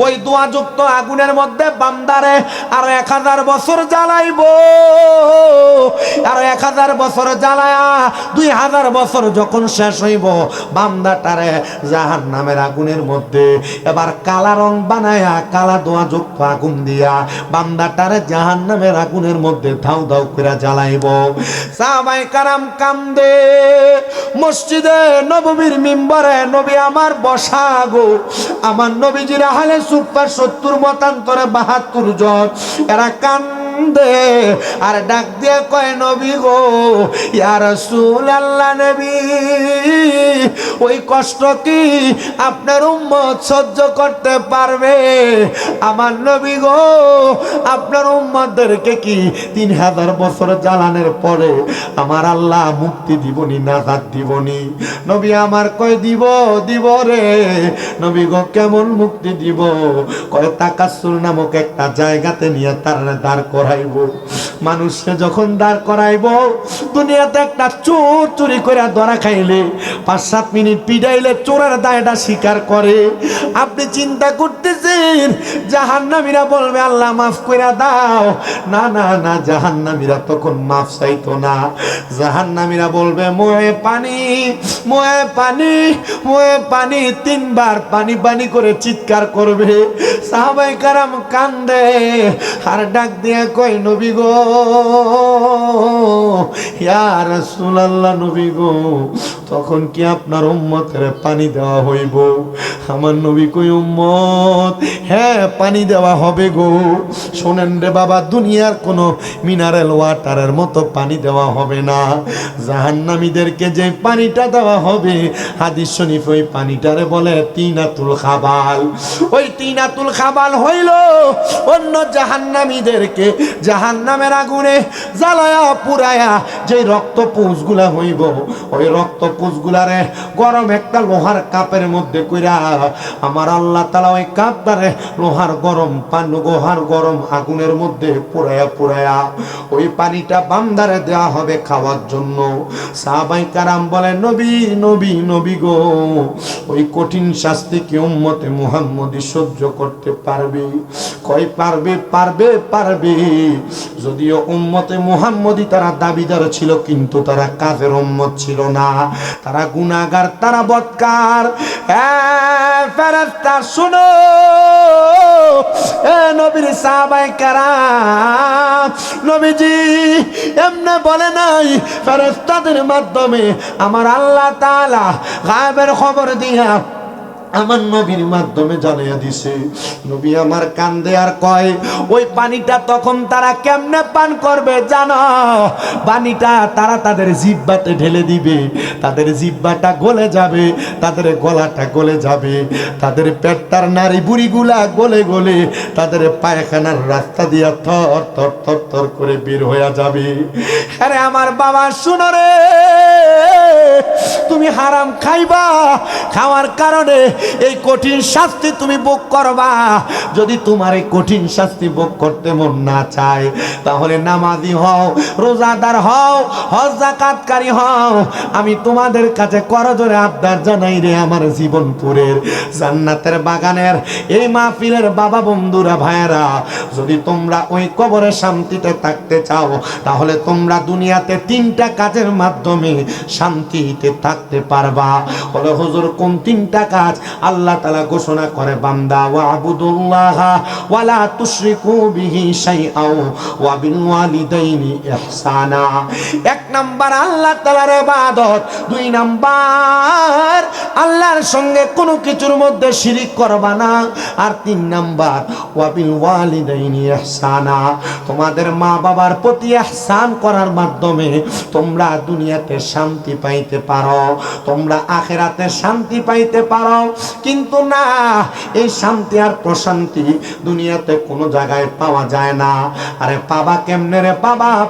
ওই ধোঁয়াযুক্ত আগুনের মধ্যে বান্দারে আরো 1000 বছর জ্বালাইব। আরো 1000 বছর জ্বালায়া 2000 বছর যখন শেষ হইব, বান্দাটারে জাহান্নামের আগুনের মধ্যে এবার কালা রং বানায়া কালা ধোঁয়াযুক্ত আগুন দিয়া বান্দাটারে জাহান্নামের আগুনের মধ্যে ধাউ ধাউ করে জ্বালাইব। সাহাবায়ে কারাম কান্দে। মসজিদে নববীর মিম্বরে নবী আমার বসা গো। আমার নবীজির আহলে সুফফার 70 মতান্তরে 72 জন, এরা কান্দে আর ডাক দিয়ে কয় নবী গো, ইয়া রাসূলুল্লাহ নবী, ওই কষ্ট কি আপনার উম্মত সহ্য করতে পারবে? আমার নবী গো, আপনার উম্মতদেরকে কি 3000 বছর জ্বালানোর পরে আমার আল্লাহ মুক্তি দিবনি, নাজাত দিবনি? নবী আমার কয় দিব, দিব রে। নবী গো কেমন মুক্তি দিব? কয় তাকাসসুর নামক একটা জায়গাতে নিয়ে তার দাঁড় করাইব। মানুষকে যখন দাঁড় করাইব, দুনিয়াতে একটা চোর চুরি করে ধরা খাইলে 5-7 মিনিট পিটাইলে চোরের দায়টা স্বীকার করে। আপনি চিন্তা করতেছেন জাহান্নামীরা বলবে আল্লাহ মাফ করে দাও? না না না, জাহান্নামীরা তখন মাফ চাইতো না। জাহান্নামীরা বলবে মোয়ে পানি, মোয়ে পানি, মোয়ে পানি, 3 বার পানি পানি করে চিৎকার করবে। সাহাবায়ে কারাম কান্দে আর ডাক দিয়া কয় নবী গো, ইয়া রাসূলুল্লাহ নবী গো, তখন কি আপনার উম্মতের পানি দেওয়া হইব? আমার নবী কই উম্মত, হ্যাঁ পানি দেওয়া হবে গো। শোনেন রে বাবা, দুনিয়ার কোনো মিনারেল ওয়াটারের মতো পানি দেওয়া হবে না। জাহান্নামীদেরকে যে পানিটা দেওয়া হবে, হাদিস শরীফ ওই পানিটারে বলে তিনাতুল খাবাল। ওই তিনাতুল খাবাল হইল অন্য জাহান্নামীদেরকে জাহান্নামের আগুনে জ্বালায়া পুরায়া যে রক্তপুঞ্জগুলা হইব, ওই রক্তপুঞ্জগুলারে গরম একটা লোহার কাপের মধ্যে কইরা আমার আল্লাহ তাআলা ওই কাপটারে লোহার গরম লোহার গরম আগুনের মধ্যে পুরায়া পুরায়া ওই পানিটা বান্দারে দেওয়া হবে খাওয়ার জন্য। সাহাবায়ে কারাম বলে নবী নবী নবী গো, ওই কঠিন শাস্তি কি উম্মতে মুহাম্মদী সহ্য করতে পারবে? কয় পারবে, পারবে, পারবে। যদিও উম্মতে মুহাম্মদী তারা দাবিদার ছিল, কিন্তু তারা কাফের উম্মত ছিল না, তারা গুনাহগার, তারা বদকার। ফেরেশতা শুনো, এ নবীর সাহাবায়ে কারাম, নবীজি এমনে বলে নাই, ফেরেশতাদের মাধ্যমে আমার আল্লাহ তাআলা গায়বের খবর দিয়া আমার নবীর মাধ্যমে জানিয়ে দিছে। নবী আমার কান্দে আর কয় ওই পানিটা তখন তারা কেমনে পান করবে জানো? পানিটা তারা তাদের জিহ্বাতে ঢেলে দিবে, তাদের জিহ্বাটা গলে যাবে, তাদের গলাটা গলে যাবে, তাদের পেটটার নাড়ি বুড়িগুলা গলে গলে তাদের পায়খানার রাস্তা দিয়া থর থর থর থর করে বের হয়ে যাবে। আরে আমার বাবা শুনো রে, তুমি হারাম খাইবা, খাওয়ার কারণে এই কঠিন শাস্তি তুমি ভোগ করবা। যদি তোমার এই কঠিন শাস্তি ভোগ করতে মন না চায়, তাহলে নামাজি হও, রোজাদার হও, হজ যাকাতকারী হও। আমি তোমাদের কাছে করজোরে আবদার জানাই রে আমার জীবনপুরের জান্নাতের বাগানের এই মাহফিলের বাবা বন্ধুরা ভাইয়েরা, যদি তোমরা ওই কবরে শান্তিতে থাকতে চাও, তাহলে তোমরা দুনিয়াতে 3টা কাজের মাধ্যমে শান্তিতে থাকতে পারবা। বলে হুজুর কোন 3টা কাজ? আল্লাহ তাআলা ঘোষণা করে বান্দা ওয়াবুদুল্লাহ ওয়ালা তুশরিকু বিহি শাইআ ওয়া বিল ওয়ালিদাইনি ইহসানা। 1 নাম্বার আল্লাহ তাআলার ইবাদত, 2 নাম্বার আল্লাহর সঙ্গে কোনো কিছুর মধ্যে শিরিক করবা না, আর 3 নাম্বার ওয়া বিল ওয়ালিদাইনি ইহসানা, তোমাদের মা বাবার প্রতি ইহসান করার মাধ্যমে তোমরা দুনিয়াতে শান্তি পাইতে পারো। তোমরা আখিরাতে শান্তি পাইতে পারো। কিন্তু না, এই শান্তি আর প্রশান্তি দুনিয়াতে কোনো জায়গায় পাওয়া যায় না। আরে পাবা কেমনে রে?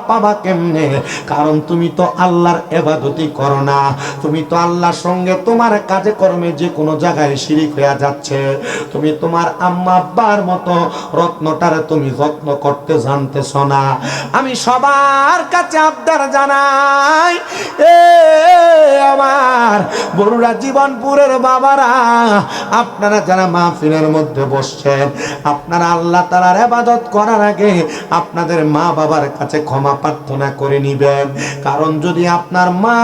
পাবা কেমনে? কারণ তুমি তো আল্লাহর ইবাদতই করো না। তুমি তো আল্লাহর সঙ্গে তোমার কাজে কর্মে যে কোনো জায়গায় শিরিক হয়ে যাচ্ছে। তুমি তোমার আম্মা আব্বার মতো রত্নটারে তুমি যত্ন করতে জানতেছ না। আমি সবার কাছে আবদার জানাই, এ আমার বড়ুরা, জীবনপুরের বাবারা, আপনারা যারা মাহফিলের মধ্যে বসছেন, আপনারা আল্লাহ তাআলার ইবাদত করার আগে আপনাদের মা বাবার কাছে ক্ষমা প্রার্থনা করে নিবেন। কারণ যদি আপনার মা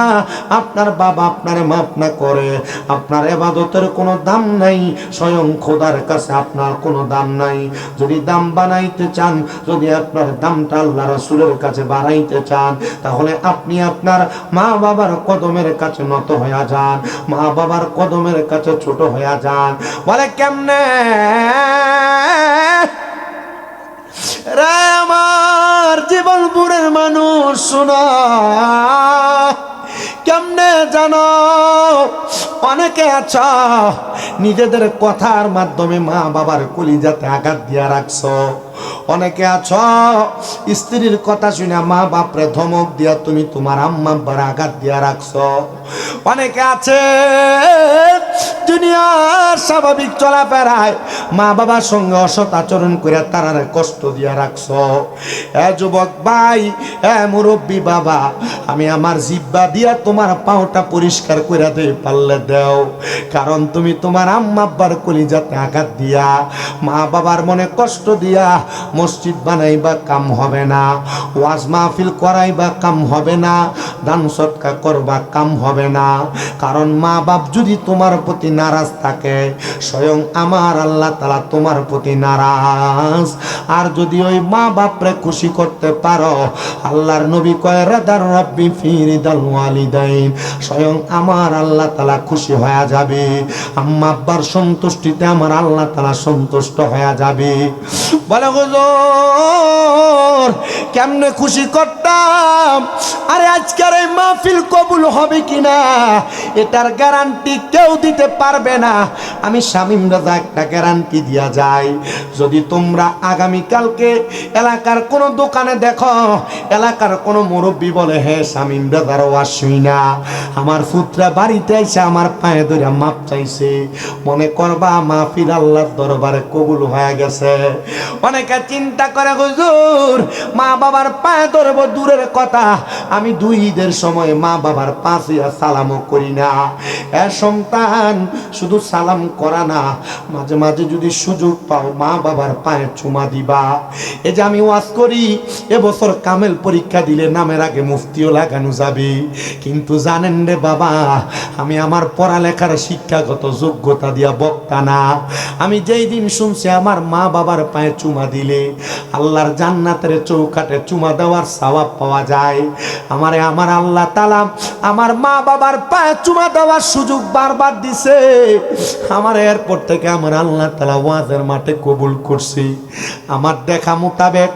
আপনার বাবা আপনার মাফ না করে, আপনার ইবাদতের কোনো দাম নাই, স্বয়ং খোদার কাছে আপনার কোনো দাম নাই। যদি দাম বানাইতে চান, যদি আপনার দামটা আল্লাহ রাসূলের কাছে বাড়াইতে চান, তাহলে আপনি আপনার মা বাবার কদমের কাছে নত হয়ে যান, মা বাবার কদমের কাছে ছোট হয়ে যান। বলে কেমনে রে আমার জীবনপুরের মানুষ, শোনা কেমনে জানো? অনেকে আছো নিজেদের কথার মাধ্যমে মা বাবার কলিজাতে আঘাত দিয়া রাখছো। অনেকে আছো স্ত্রীর কথা শুনে মা বাপরে ধমক দিয়া তুমি তোমার আম্মা আব্বার আঘাত দিয়া রাখছো। অনেকে আছে দুনিয়ার স্বাভাবিক চলাফেরায় মা বাবার সঙ্গে অসৎ আচরণ করে তারা কষ্ট দিয়া রাখছো। এ যুবক ভাই, এ মুরব্বী বাবা, আমি আমার জিহ্বা দিয়া তোমার পাওটা পরিষ্কার করে দেই, পারলে দেও। কারণ তুমি তোমার আম্মা আব্বার কলিজাতে আঘাত দিয়া, মা বাবার মনে কষ্ট দিয়া মসজিদ বানাইবা কাম হবে না, ওয়াজ মাহফিল করাইবা কাম হবে না, দান সদকা করবা কাম হবে না। কারণ মা বাপ যদি তোমার প্রতি নারাজ থাকে, স্বয়ং আমার আল্লাহ তাআলা তোমার প্রতি নারাজ। আর যদি ওই মা বাপরে খুশি করতে পারো, আল্লাহর নবী কয় রাদার রাব্বি ফি রিদাল ওয়ালিদাইন, স্বয়ং আমার আল্লাহ তাআলা খুশি হয়ে যাবে। আম্মা আব্বার সন্তুষ্টিতে আমার আল্লাহ তাআলা সন্তুষ্ট হয়ে যাবে। বলে হুজুর কেমনে খুশি করতাম? আরে আজকের এই মাহফিল কবুল হবে কিনা এটার গ্যারান্টি কেউ দিতে পারবে না। আমি শামীম রাজা একটা গ্যারান্টি দিয়া যাই, যদি তোমরা আগামীকালকে এলাকার কোনো দোকানে দেখো, এলাকার কোনো মুরব্বী বলে হ্যাঁ শামীম রাজার ওয়াজ শুই না, আমার পুত্রা বাড়িতে এসে আমার পায়ে ধরে মাপ চাইছে, মনে করবা মাহফিল আল্লাহর দরবারে কবুল হয়ে গেছে। অনেকে চিন্তা করে হুজুর মা বাবার পায়ে ধরবো দূরের কথা, আমি দুই ঈদের সময় মা বাবার পাশে সালামও করি না। এ সন্তান, শুধু সালাম করা না, মাঝে মাঝে যদি সুযোগ পাও মা বাবার পায়ে চুমা দিবা। এই যে আমি ওয়াজ করি, এবছর কামেল পরীক্ষা দিলে নামের আগে মুফতিও লাগানো যাবে। কিন্তু জানেন রে বাবা, আমি আমার পড়ালেখার শিক্ষাগত যোগ্যতা দিয়া বক্তা না। আমি যেই দিন শুনছি আমার মা বাবার পায়ে চুমা দিলে আল্লাহর জান্নাতের চৌকাঠে চুমা দেওয়ার সওয়াব পাওয়া যায়, আমার আল্লাহ তাআলা আমার মা বাবার পায়ে চুমা দেওয়ার সুযোগ বারবার দিছে। আমার এরপর থেকে আমার আল্লাহ তাআলা ওয়াজের মাঠে কবুল করছি। আমার দেখা মোতাবেক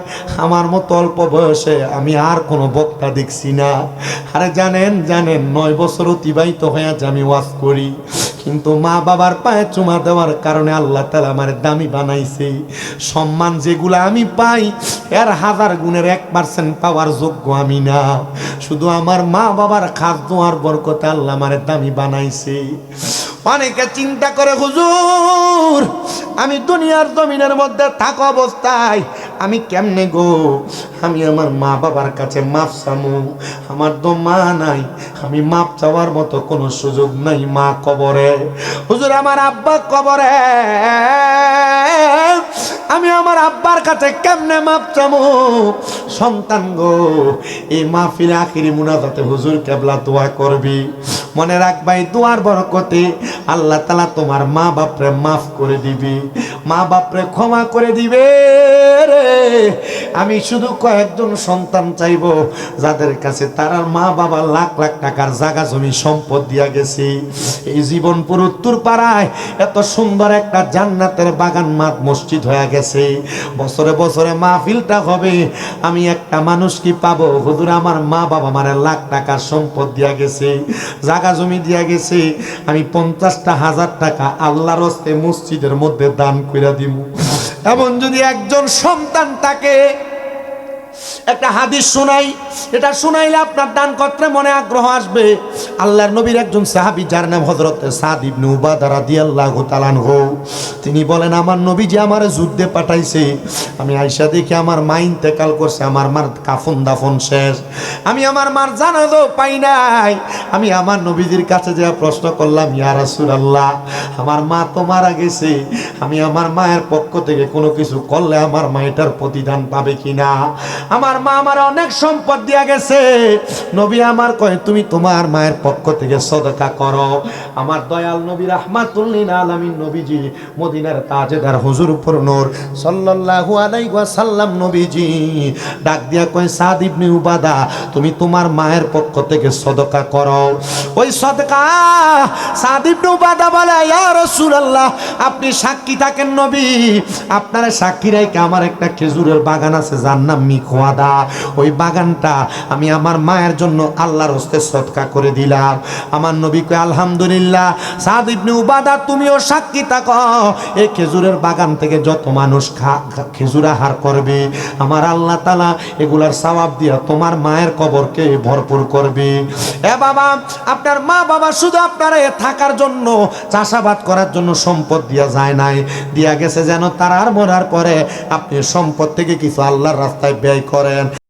আমার মতো অল্প বয়সে আমি আর কোনো বক্তা দেখছি না। আরে জানেন 9 বছর অতিবাহিত হয়ে আমি ওয়াজ করি, কিন্তু মা বাবার পায়ে চুমা দেওয়ার কারণে আল্লাহ তাআলা আমার দামি বানাইছে। সম্মান যেগুলা আমি পাই এর 1000 গুণের 1% পাওয়ার যোগ্য আমি না। শুধু আমার মা বাবার খাস দোয়ার বরকতে আল্লাহ আমার দামি বানাইছে। অনেকে চিন্তা করে হুজুর আমি দুনিয়ার জমিনের মধ্যে থাকা অবস্থায় আমি কেমনে গো আমি আমার মা বাবার কাছে মাপ চামু? আমার তো মা নাই, আমি মাপ চাওয়ার মতো কোনো সুযোগ নাই। মা কবরে, হুজুর আমার আব্বা কবরে, আমি আমার আব্বার কাছে কেমনে মাপ চামু? সন্তান গো, এই মাহফিলে আখিরি মুনাজাতে হুজুর কেবলা দোয়া করবি। মনে রাখবাই দোয়ার বরকতে আল্লাহ তাআলা তোমার মা বাপরে মাফ করে দিবি। মা বাপরে ক্ষমা করে দিবে রে। আমি শুধু কয়েকজন সন্তান চাইব যাদের কাছে তারা মা বাবা লাখ লাখ টাকার জায়গা জমি সম্পদ দিয়া গেছে। এই জীবনপুর উত্তর পাড়ায় এত সুন্দর একটা জান্নাতের বাগান মাঠ মসজিদ হয়ে গেছে, বছরে বছরে মাহফিলটা হবে। আমি একটা মানুষ কি পাবো, হুজুর আমার মা বাবা আমার লাখ টাকার সম্পদ দিয়া গেছে, জায়গা জমি দিয়া গেছে, আমি 50,000 টাকা আল্লাহর হস্তে মসজিদের মধ্যে দান কইরা দিব। এমন যদি একজন সন্তান থাকে, একটা হাদিস শোনাই, এটা শোনাইলে আপনার দান করতে মনে আগ্রহ আসবে। আল্লাহর নবীর একজন সাহাবী যার নাম হযরত সাদ ইবনে উবাদা রাদিয়াল্লাহু তাআলা আনহু, তিনি বলেন আমার নবীজি আমারে যুদ্ধে পাঠাইছে, আমি আয়েশা দেখি আমার মা ইন্তেকাল করছে, আমার মার কাফন দাফন শেষ, আমি আমার মার জানাজা পাই নাই। আমি আমার নবীজির কাছে যা প্রশ্ন করলাম, ইয়া রাসূলুল্লাহ আমার মা তো মারা গেছে, আমি আমার মায়ের পক্ষ থেকে কোনো কিছু করলে আমার মা এটার প্রতিদান পাবে কিনা? আমার মা আমার অনেক সম্পদ দিয়া গেছে। নবী আমার কয় তুমি তোমার মায়ের পক্ষ থেকে সদকা করো। আমার দয়াল নবী রাহমাতুল লিল আলামিন নবীজি মদিনার তাজেদার হুজুর উপর নূর সাল্লাল্লাহু আলাইহি ওয়াসাল্লাম নবীজি ডাক দিয়া কয় সাদ ইবনে উবাদা তুমি তোমার মায়ের পক্ষ থেকে সদকা করো। ওই সদকা সাদ ইবনে উবাদা বলে ইয়া রাসূলুল্লাহ আপনি সাক্ষী থাকেন নবী, আপনারা সাক্ষী রেখে আমার একটা খেজুরের বাগান আছে যার নাম মিখওয়াদা, ওই বাগানটা আমি আমার মায়ের জন্য আল্লাহর হস্তে সদকা করে দিলাম। আমার নবী কয় আলহামদুলিল্লাহ সাদ ইবনে উবাদা তুমিও সাক্ষী থাকো, এই খেজুরের বাগান থেকে যত মানুষ খেজুর আহার করবে আমার আল্লাহ তাআলা এগুলার সওয়াব দিয়া তোমার মায়ের কবরকে ভরপুর করবে। এ বাবা আপনার মা বাবা শুধু আপনারা থাকার জন্য চাষাবাদ করার জন্য সম্পদ দিয়া যায় নাই, দিয়া গেছে যেন তার আর মরার পরে আপনি সম্পদ থেকে কিছু আল্লাহর রাস্তায় ব্যয় করেন।